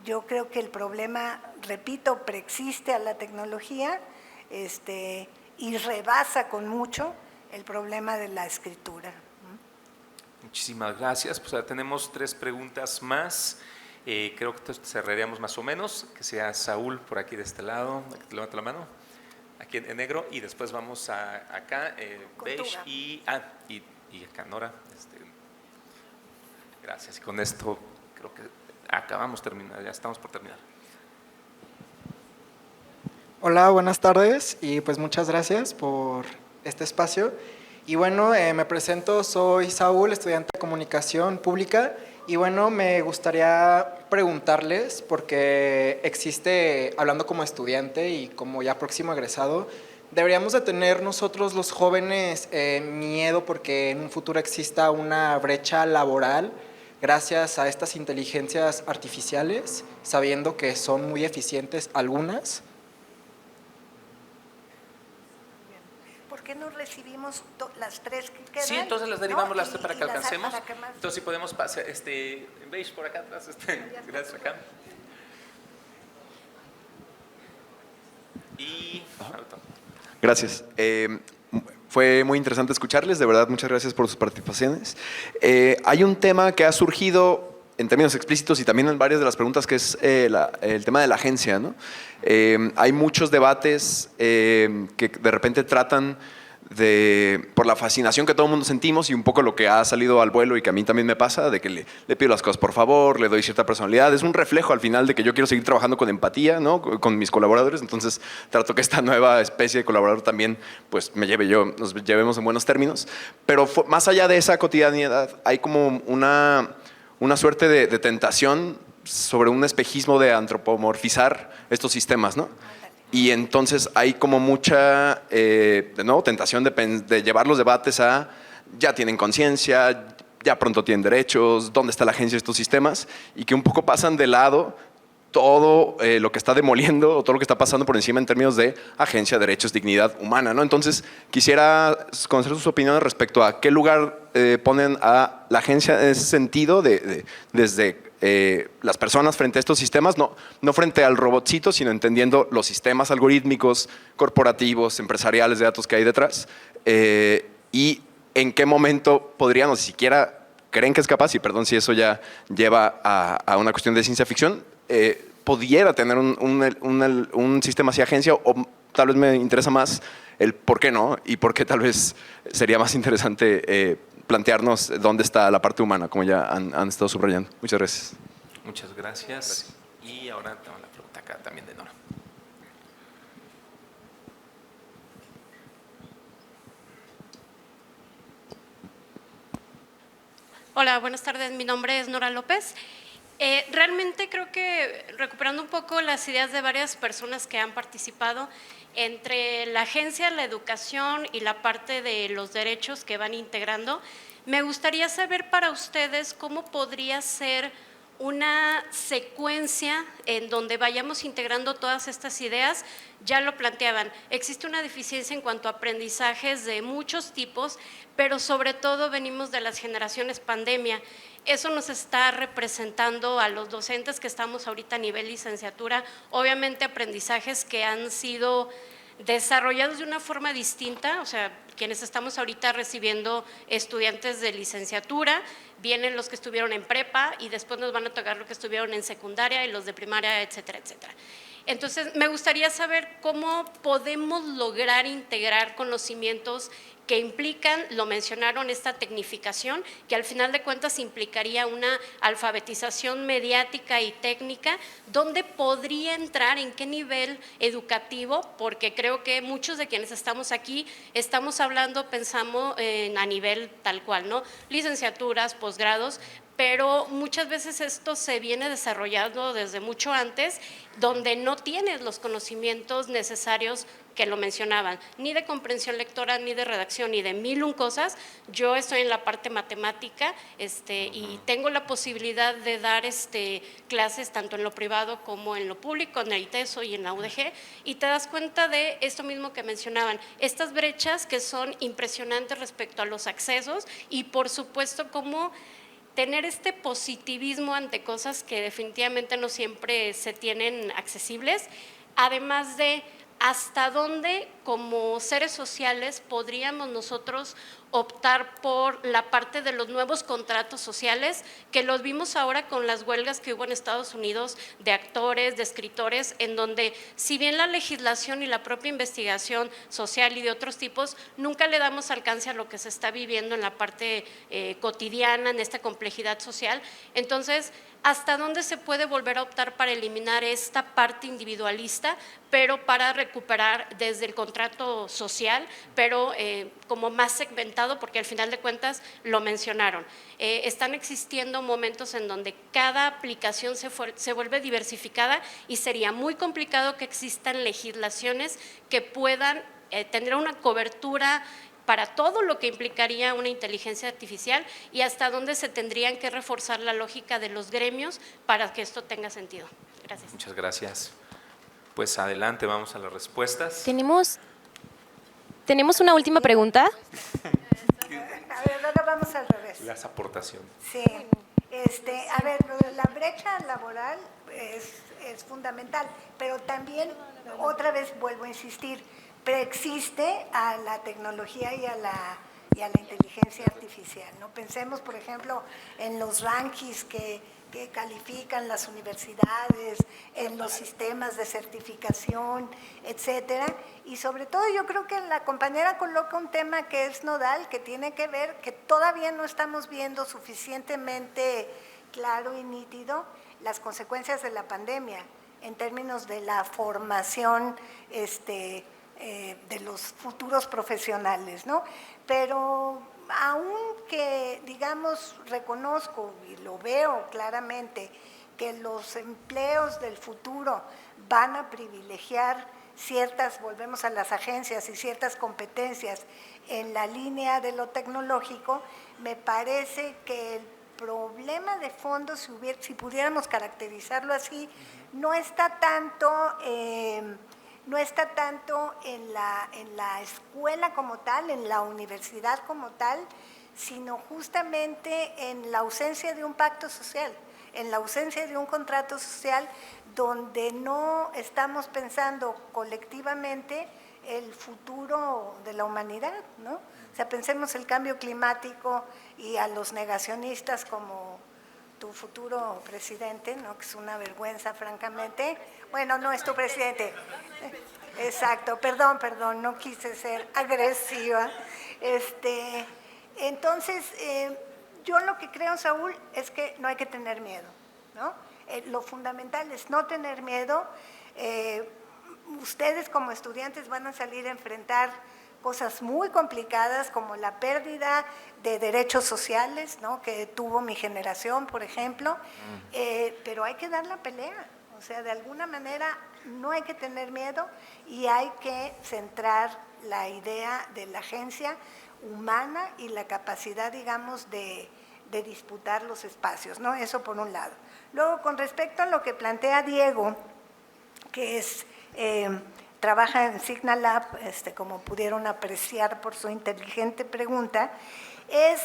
yo creo que el problema, repito, preexiste a la tecnología y rebasa con mucho el problema de la escritura. Muchísimas gracias. Pues ahora tenemos 3 preguntas más. Creo que cerraríamos más o menos. Que sea Saúl por aquí de este lado. Aquí te levanto la mano. Aquí en negro. Y después vamos acá, beige y acá Nora. Gracias. Y con esto creo que acabamos de terminar, ya estamos por terminar. Hola, buenas tardes y pues muchas gracias por este espacio. Y bueno, me presento, soy Saúl, estudiante de Comunicación Pública y bueno, me gustaría preguntarles, porque existe, hablando como estudiante y como ya próximo egresado, deberíamos de tener nosotros los jóvenes miedo porque en un futuro exista una brecha laboral gracias a estas inteligencias artificiales, sabiendo que son muy eficientes algunas. ¿Por qué no recibimos las tres que quedan? Sí, entonces las derivamos ¿No? las tres para que alcancemos. para que más- Entonces, si podemos pasar, beige por acá atrás, gracias acá. Y Gracias. Fue muy interesante escucharles, de verdad, muchas gracias por sus participaciones. Hay un tema que ha surgido en términos explícitos y también en varias de las preguntas, que es el tema de la agencia, ¿no? Hay muchos debates que de repente tratan por la fascinación que todo el mundo sentimos y un poco lo que ha salido al vuelo y que a mí también me pasa, de que le pido las cosas por favor, le doy cierta personalidad. Es un reflejo al final de que yo quiero seguir trabajando con empatía, ¿no? Con mis colaboradores, entonces trato que esta nueva especie de colaborador también pues nos llevemos en buenos términos. Pero más allá de esa cotidianidad hay como una suerte de tentación sobre un espejismo de antropomorfizar estos sistemas, ¿no? Y entonces hay como mucha, de nuevo, tentación de llevar los debates a ya tienen conciencia, ya pronto tienen derechos, dónde está la agencia de estos sistemas, y que un poco pasan de lado todo lo que está demoliendo o todo lo que está pasando por encima en términos de agencia, derechos, dignidad humana, ¿no? Entonces quisiera conocer sus opiniones respecto a qué lugar ponen a la agencia en ese sentido, desde las personas frente a estos sistemas, no frente al robotcito, sino entendiendo los sistemas algorítmicos, corporativos, empresariales de datos que hay detrás, y en qué momento podrían, o si siquiera creen que es capaz, y perdón si eso ya lleva a una cuestión de ciencia ficción, pudiera tener un sistema así agencia, o tal vez me interesa más el por qué no, y por qué tal vez sería más interesante plantearnos dónde está la parte humana, como ya han estado subrayando. Muchas gracias. muchas gracias. Y ahora tengo la pregunta acá también de Nora. Hola, buenas tardes. Mi nombre es Nora López. Realmente creo que, recuperando un poco las ideas de varias personas que han participado, entre la agencia, la educación y la parte de los derechos que van integrando, me gustaría saber para ustedes cómo podría ser una secuencia en donde vayamos integrando todas estas ideas. Ya lo planteaban, existe una deficiencia en cuanto a aprendizajes de muchos tipos, pero sobre todo venimos de las generaciones pandemia. Eso nos está representando a los docentes que estamos ahorita a nivel licenciatura, obviamente aprendizajes que han sido desarrollados de una forma distinta, o sea, quienes estamos ahorita recibiendo estudiantes de licenciatura, vienen los que estuvieron en prepa y después nos van a tocar los que estuvieron en secundaria y los de primaria, etcétera, etcétera. Entonces, me gustaría saber cómo podemos lograr integrar conocimientos que implican, lo mencionaron, esta tecnificación, que al final de cuentas implicaría una alfabetización mediática y técnica, ¿dónde podría entrar, en qué nivel educativo? Porque creo que muchos de quienes estamos aquí estamos hablando, pensamos a nivel tal cual, ¿no? Licenciaturas, posgrados, pero muchas veces esto se viene desarrollando desde mucho antes, donde no tienes los conocimientos necesarios que lo mencionaban, ni de comprensión lectora, ni de redacción, ni de mil un cosas. Yo estoy en la parte matemática y tengo la posibilidad de dar clases tanto en lo privado como en lo público, en el ITESO y en la UDG, y te das cuenta de esto mismo que mencionaban, estas brechas que son impresionantes respecto a los accesos y por supuesto cómo tener este positivismo ante cosas que definitivamente no siempre se tienen accesibles, además de hasta dónde como seres sociales podríamos nosotros optar por la parte de los nuevos contratos sociales, que los vimos ahora con las huelgas que hubo en Estados Unidos de actores, de escritores, en donde si bien la legislación y la propia investigación social y de otros tipos, nunca le damos alcance a lo que se está viviendo en la parte cotidiana, en esta complejidad social. Entonces, ¿hasta dónde se puede volver a optar para eliminar esta parte individualista, pero para recuperar desde el contrato social, pero como más segmentado, porque al final de cuentas lo mencionaron? Están existiendo momentos en donde cada aplicación se vuelve diversificada y sería muy complicado que existan legislaciones que puedan tener una cobertura para todo lo que implicaría una inteligencia artificial, y hasta dónde se tendrían que reforzar la lógica de los gremios para que esto tenga sentido. Gracias. Muchas gracias. Pues adelante, vamos a las respuestas. Tenemos una última pregunta. A ver, ahora vamos al revés. Las aportaciones. Sí. A ver, lo de la brecha laboral es fundamental, pero también, otra vez vuelvo a insistir, preexiste a la tecnología y a la inteligencia artificial, ¿no? Pensemos, por ejemplo, en los rankings que califican las universidades, en los sistemas de certificación, etcétera. Y sobre todo yo creo que la compañera coloca un tema que es nodal, que tiene que ver, que todavía no estamos viendo suficientemente claro y nítido las consecuencias de la pandemia en términos de la formación de los futuros profesionales, ¿no? Pero aunque, digamos, reconozco y lo veo claramente que los empleos del futuro van a privilegiar ciertas, volvemos a las agencias, y ciertas competencias en la línea de lo tecnológico, me parece que el problema de fondo, si pudiéramos caracterizarlo así, no está tanto en la escuela como tal, en la universidad como tal, sino justamente en la ausencia de un pacto social, en la ausencia de un contrato social donde no estamos pensando colectivamente el futuro de la humanidad, ¿no? O sea, pensemos el cambio climático y a los negacionistas como tu futuro presidente, ¿no? Que es una vergüenza, francamente. Bueno, no es tu presidente. Exacto, perdón, no quise ser agresiva. Entonces, yo lo que creo, Saúl, es que no hay que tener miedo, ¿no? Lo fundamental es no tener miedo. Ustedes como estudiantes van a salir a enfrentar cosas muy complicadas como la pérdida de derechos sociales, ¿no? Que tuvo mi generación, por ejemplo, pero hay que dar la pelea. O sea, de alguna manera no hay que tener miedo y hay que centrar la idea de la agencia humana y la capacidad, digamos, de disputar los espacios, ¿no? Eso por un lado. Luego, con respecto a lo que plantea Diego, que es, trabaja en Signalab, como pudieron apreciar por su inteligente pregunta, es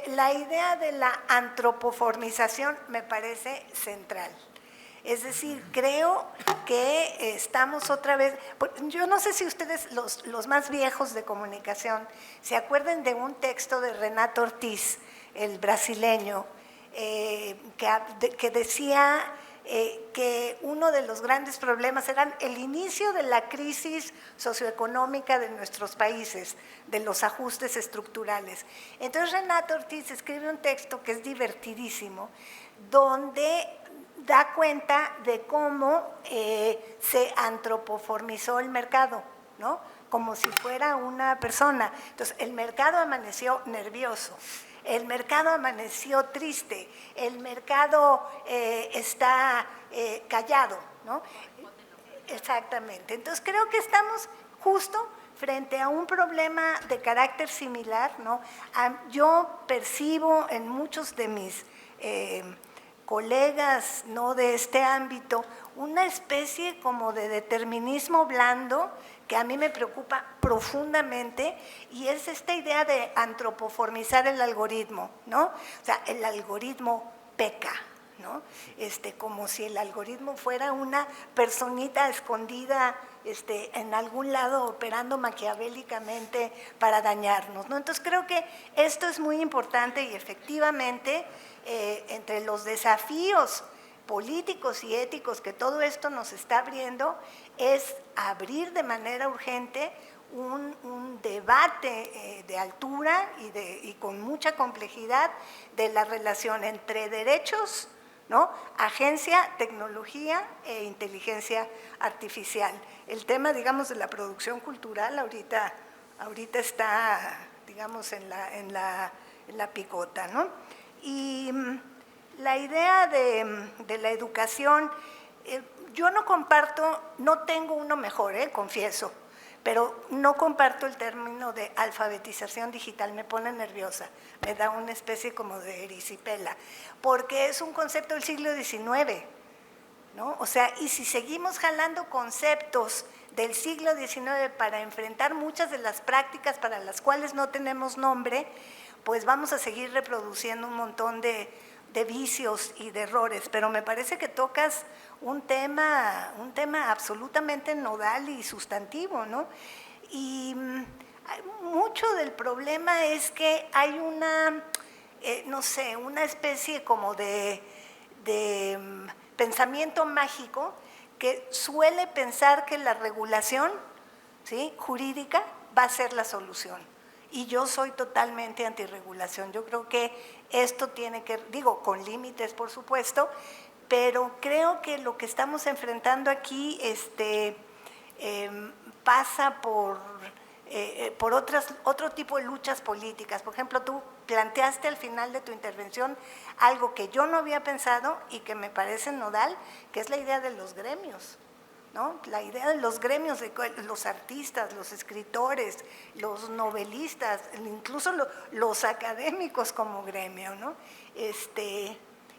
la idea de la antropoformización, me parece central. Es decir, creo que estamos otra vez, yo no sé si ustedes, los más viejos de comunicación, se acuerdan de un texto de Renato Ortiz, el brasileño, que decía que uno de los grandes problemas era el inicio de la crisis socioeconómica de nuestros países, de los ajustes estructurales. Entonces Renato Ortiz escribe un texto que es divertidísimo, donde da cuenta de cómo se antropoformizó el mercado, ¿no? Como si fuera una persona. Entonces, el mercado amaneció nervioso, el mercado amaneció triste, el mercado está callado, ¿no? Exactamente. Entonces, creo que estamos justo frente a un problema de carácter similar, ¿no? Yo percibo en muchos de mis colegas, ¿no?, de este ámbito, una especie como de determinismo blando que a mí me preocupa profundamente, y es esta idea de antropoformizar el algoritmo, ¿no? O sea, el algoritmo peca, ¿no? Como si el algoritmo fuera una personita escondida en algún lado operando maquiavélicamente para dañarnos, ¿no? Entonces creo que esto es muy importante y efectivamente entre los desafíos políticos y éticos que todo esto nos está abriendo es abrir de manera urgente un debate de altura y con mucha complejidad de la relación entre derechos ¿no? Agencia, tecnología e inteligencia artificial. El tema, digamos, de la producción cultural ahorita está, digamos, en la picota, ¿no? Y la idea de la educación, yo no comparto, no tengo uno mejor, confieso, pero no comparto el término de alfabetización digital, me pone nerviosa, me da una especie como de erisipela, porque es un concepto del siglo XIX, ¿no? O sea, y si seguimos jalando conceptos del siglo XIX para enfrentar muchas de las prácticas para las cuales no tenemos nombre, pues vamos a seguir reproduciendo un montón de vicios y de errores, pero me parece que tocas un tema absolutamente nodal y sustantivo, ¿no? Y mucho del problema es que hay no sé, una especie como de pensamiento mágico que suele pensar que la regulación, ¿sí?, jurídica va a ser la solución. Y yo soy totalmente antirregulación. Yo creo que esto tiene que, digo, con límites, por supuesto, pero creo que lo que estamos enfrentando aquí pasa por otro tipo de luchas políticas. Por ejemplo, tú planteaste al final de tu intervención algo que yo no había pensado y que me parece nodal, que es la idea de los gremios, ¿no? La idea de los gremios, de los artistas, los escritores, los novelistas, incluso los académicos como gremio, ¿no?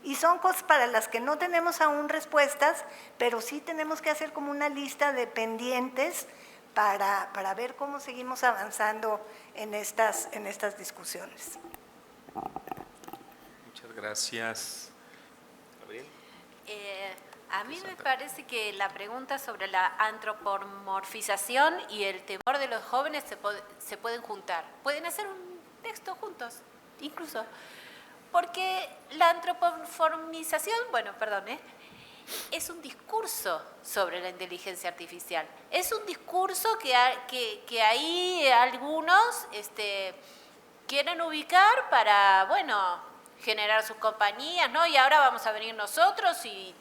Y son cosas para las que no tenemos aún respuestas, pero sí tenemos que hacer como una lista de pendientes para ver cómo seguimos avanzando en estas discusiones. Muchas gracias. Gabriel. A mí me parece que la pregunta sobre la antropomorfización y el temor de los jóvenes se pueden juntar. Pueden hacer un texto juntos, incluso. Porque la antropomorfización, es un discurso sobre la inteligencia artificial. Es un discurso que ahí algunos quieren ubicar para, generar sus compañías, ¿no? Y ahora vamos a venir nosotros y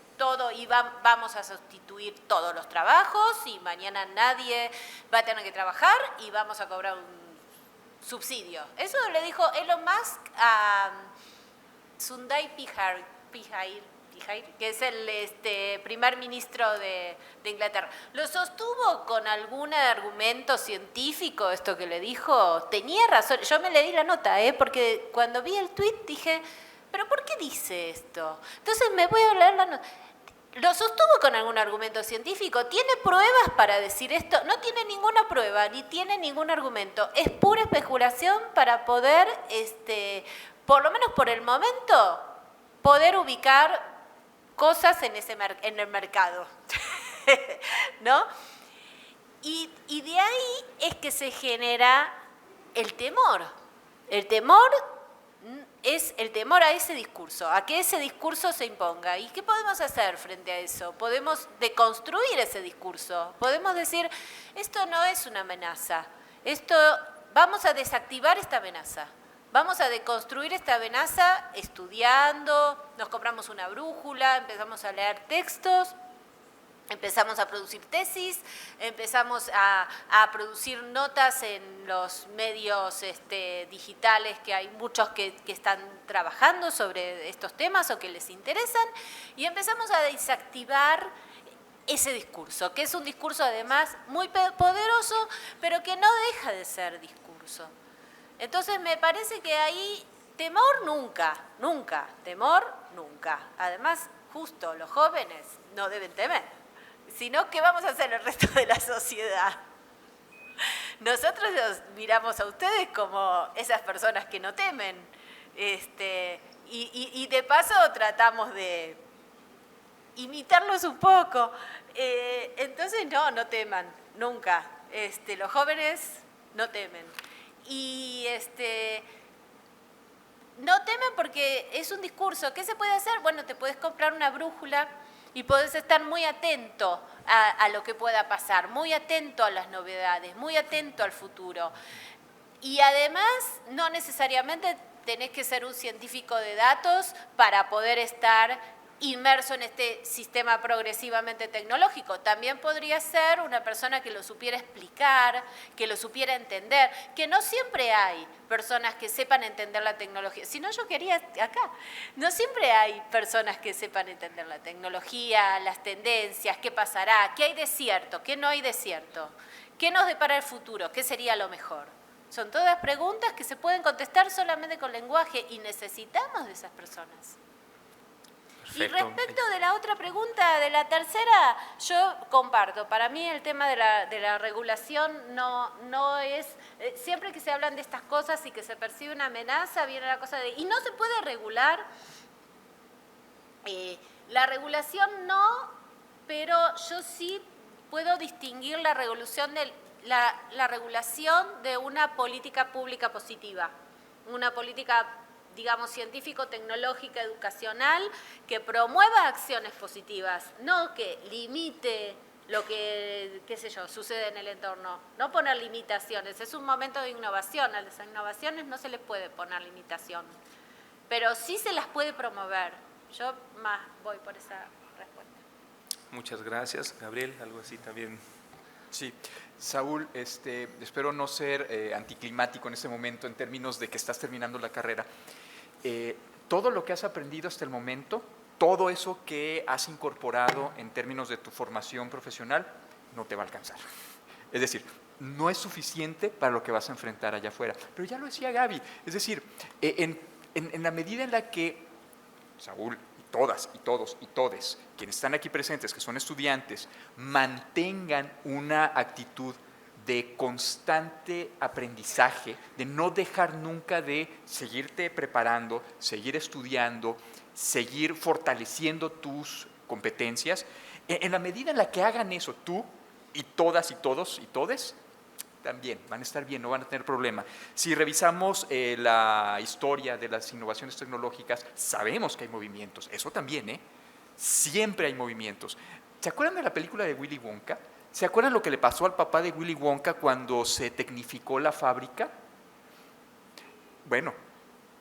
vamos a sustituir todos los trabajos y mañana nadie va a tener que trabajar y vamos a cobrar un subsidio. Eso le dijo Elon Musk a Sundar Pichai, que es el primer ministro de Inglaterra. ¿Lo sostuvo con algún argumento científico esto que le dijo? Tenía razón. Yo me leí la nota, porque cuando vi el tuit dije, ¿pero por qué dice esto? Entonces me voy a leer la nota. ¿Lo sostuvo con algún argumento científico? ¿Tiene pruebas para decir esto? No tiene ninguna prueba, ni tiene ningún argumento. Es pura especulación para poder, por lo menos por el momento, poder ubicar cosas en el mercado, ¿no? Y de ahí es que se genera el temor. El temor es el temor a ese discurso, a que ese discurso se imponga. ¿Y qué podemos hacer frente a eso? Podemos deconstruir ese discurso. Podemos decir, esto no es una amenaza. Vamos a desactivar esta amenaza. Vamos a deconstruir esta amenaza estudiando, nos compramos una brújula, empezamos a leer textos, empezamos a producir tesis, empezamos a producir notas en los medios digitales, que hay muchos que están trabajando sobre estos temas o que les interesan, y empezamos a desactivar ese discurso, que es un discurso además muy poderoso, pero que no deja de ser discurso. Entonces me parece que ahí temor nunca. Además, justo los jóvenes no deben temer, sino ¿qué vamos a hacer el resto de la sociedad? Nosotros los miramos a ustedes como esas personas que no temen, y de paso tratamos de imitarlos un poco. Entonces no teman, nunca. Los jóvenes no temen. Y no temen porque es un discurso. ¿Qué se puede hacer? Bueno, te puedes comprar una brújula y podés estar muy atento a lo que pueda pasar, muy atento a las novedades, muy atento al futuro. Y además, no necesariamente tenés que ser un científico de datos para poder estar inmerso en este sistema progresivamente tecnológico. También podría ser una persona que lo supiera explicar, que lo supiera entender, que no siempre hay personas que sepan entender la tecnología. Si no, yo quería acá. No siempre hay personas que sepan entender la tecnología, las tendencias, qué pasará, qué hay de cierto, qué no hay de cierto, qué nos depara el futuro, qué sería lo mejor. Son todas preguntas que se pueden contestar solamente con lenguaje y necesitamos de esas personas. Y respecto de la otra pregunta, de la tercera, yo comparto. Para mí el tema de la regulación no es... siempre que se hablan de estas cosas y que se percibe una amenaza, viene la cosa de... Y no se puede regular. La regulación no, pero yo sí puedo distinguir la regulación de una política pública positiva. Una política, digamos, científico-tecnológica, educacional, que promueva acciones positivas, no que limite lo que, qué sé yo, sucede en el entorno. No poner limitaciones, es un momento de innovación, a las innovaciones no se les puede poner limitación, pero sí se las puede promover. Yo más voy por esa respuesta. Muchas gracias. Gabriel, algo así también. Sí, Saúl, espero no ser anticlimático en este momento en términos de que estás terminando la carrera. Todo lo que has aprendido hasta el momento, todo eso que has incorporado en términos de tu formación profesional, no te va a alcanzar. Es decir, no es suficiente para lo que vas a enfrentar allá afuera. Pero ya lo decía Gaby, es decir, en la medida en la que Saúl, y todas, y todos, y todes, quienes están aquí presentes, que son estudiantes, mantengan una actitud de constante aprendizaje, de no dejar nunca de seguirte preparando, seguir estudiando, seguir fortaleciendo tus competencias. En la medida en la que hagan eso tú y todas y todos y todes, también van a estar bien, no van a tener problema. Si revisamos la historia de las innovaciones tecnológicas, sabemos que hay movimientos, eso también, siempre hay movimientos. ¿Se acuerdan de la película de Willy Wonka? ¿Se acuerdan lo que le pasó al papá de Willy Wonka cuando se tecnificó la fábrica? Bueno,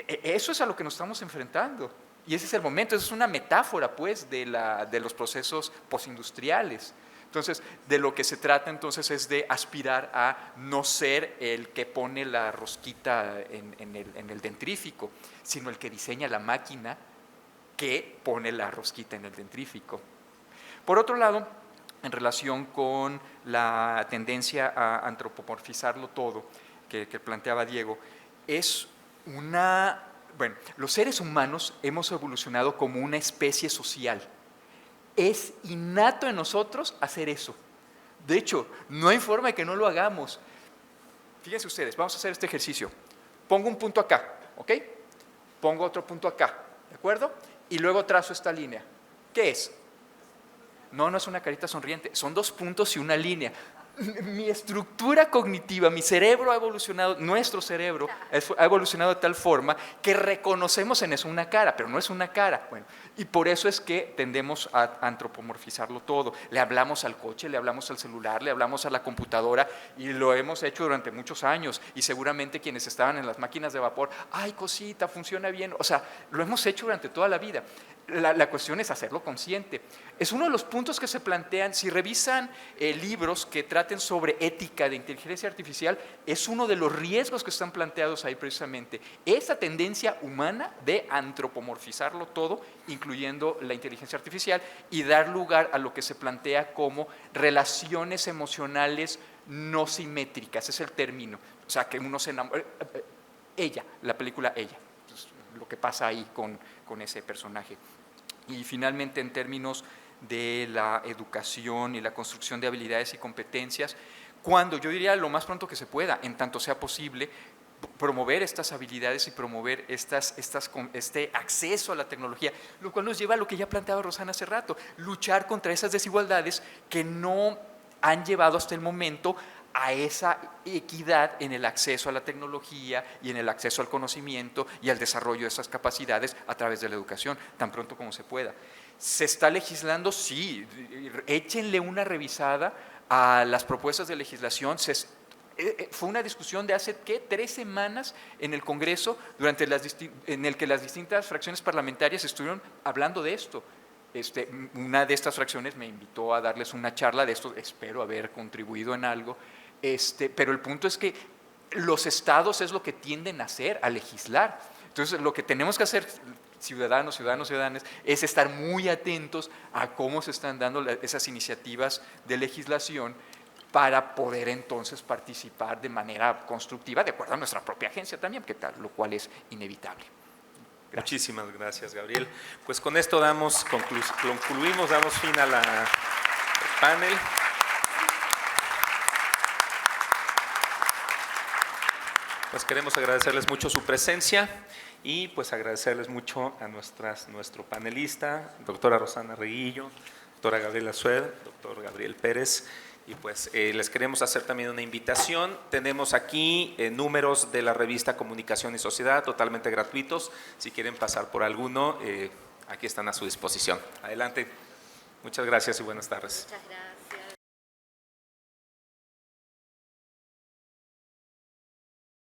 eso es a lo que nos estamos enfrentando. Y ese es el momento, esa es una metáfora, pues, de los procesos postindustriales. Entonces, de lo que se trata entonces es de aspirar a no ser el que pone la rosquita en el dentrífico, sino el que diseña la máquina que pone la rosquita en el dentrífico. Por otro lado, en relación con la tendencia a antropomorfizarlo todo, que planteaba Diego, bueno, los seres humanos hemos evolucionado como una especie social. Es innato en nosotros hacer eso. De hecho, no hay forma de que no lo hagamos. Fíjense ustedes, vamos a hacer este ejercicio. Pongo un punto acá, ¿ok? Pongo otro punto acá, ¿de acuerdo? Y luego trazo esta línea. ¿Qué es? No es una carita sonriente, son dos puntos y una línea. Mi estructura cognitiva, mi cerebro ha evolucionado, nuestro cerebro ha evolucionado de tal forma que reconocemos en eso una cara, pero no es una cara. Bueno, y por eso es que tendemos a antropomorfizarlo todo. Le hablamos al coche, le hablamos al celular, le hablamos a la computadora y lo hemos hecho durante muchos años. Y seguramente quienes estaban en las máquinas de vapor, ¡ay, cosita, funciona bien! O sea, lo hemos hecho durante toda la vida. La cuestión es hacerlo consciente. Es uno de los puntos que se plantean, si revisan libros que traten sobre ética de inteligencia artificial, es uno de los riesgos que están planteados ahí precisamente. Esa tendencia humana de antropomorfizarlo todo, incluyendo la inteligencia artificial, y dar lugar a lo que se plantea como relaciones emocionales no simétricas, es el término. O sea, que uno se enamora. Ella, la película Ella, pues, lo que pasa ahí con ese personaje. Y finalmente, en términos de la educación y la construcción de habilidades y competencias, cuando yo diría lo más pronto que se pueda, en tanto sea posible, promover estas habilidades y promover este acceso a la tecnología, lo cual nos lleva a lo que ya planteaba Rosana hace rato, luchar contra esas desigualdades que no han llevado hasta el momento a esa equidad en el acceso a la tecnología y en el acceso al conocimiento y al desarrollo de esas capacidades a través de la educación, tan pronto como se pueda. ¿Se está legislando? Sí, échenle una revisada a las propuestas de legislación. Fue una discusión de hace, 3 semanas en el Congreso, en el que las distintas fracciones parlamentarias estuvieron hablando de esto. Una de estas fracciones me invitó a darles una charla de esto, espero haber contribuido en algo, pero el punto es que los estados es lo que tienden a hacer, a legislar. Entonces, lo que tenemos que hacer, ciudadanas, es estar muy atentos a cómo se están dando esas iniciativas de legislación para poder entonces participar de manera constructiva, de acuerdo a nuestra propia agencia también, lo cual es inevitable. Gracias. Muchísimas gracias, Gabriel. Pues con esto concluimos, damos fin al panel. Pues queremos agradecerles mucho su presencia y pues agradecerles mucho a nuestro panelista, doctora Rosana Reguillo, doctora Gabriela Sued, doctor Gabriel Pérez. Y pues les queremos hacer también una invitación. Tenemos aquí números de la revista Comunicación y Sociedad totalmente gratuitos. Si quieren pasar por alguno, aquí están a su disposición. Adelante. Muchas gracias y buenas tardes. Muchas gracias.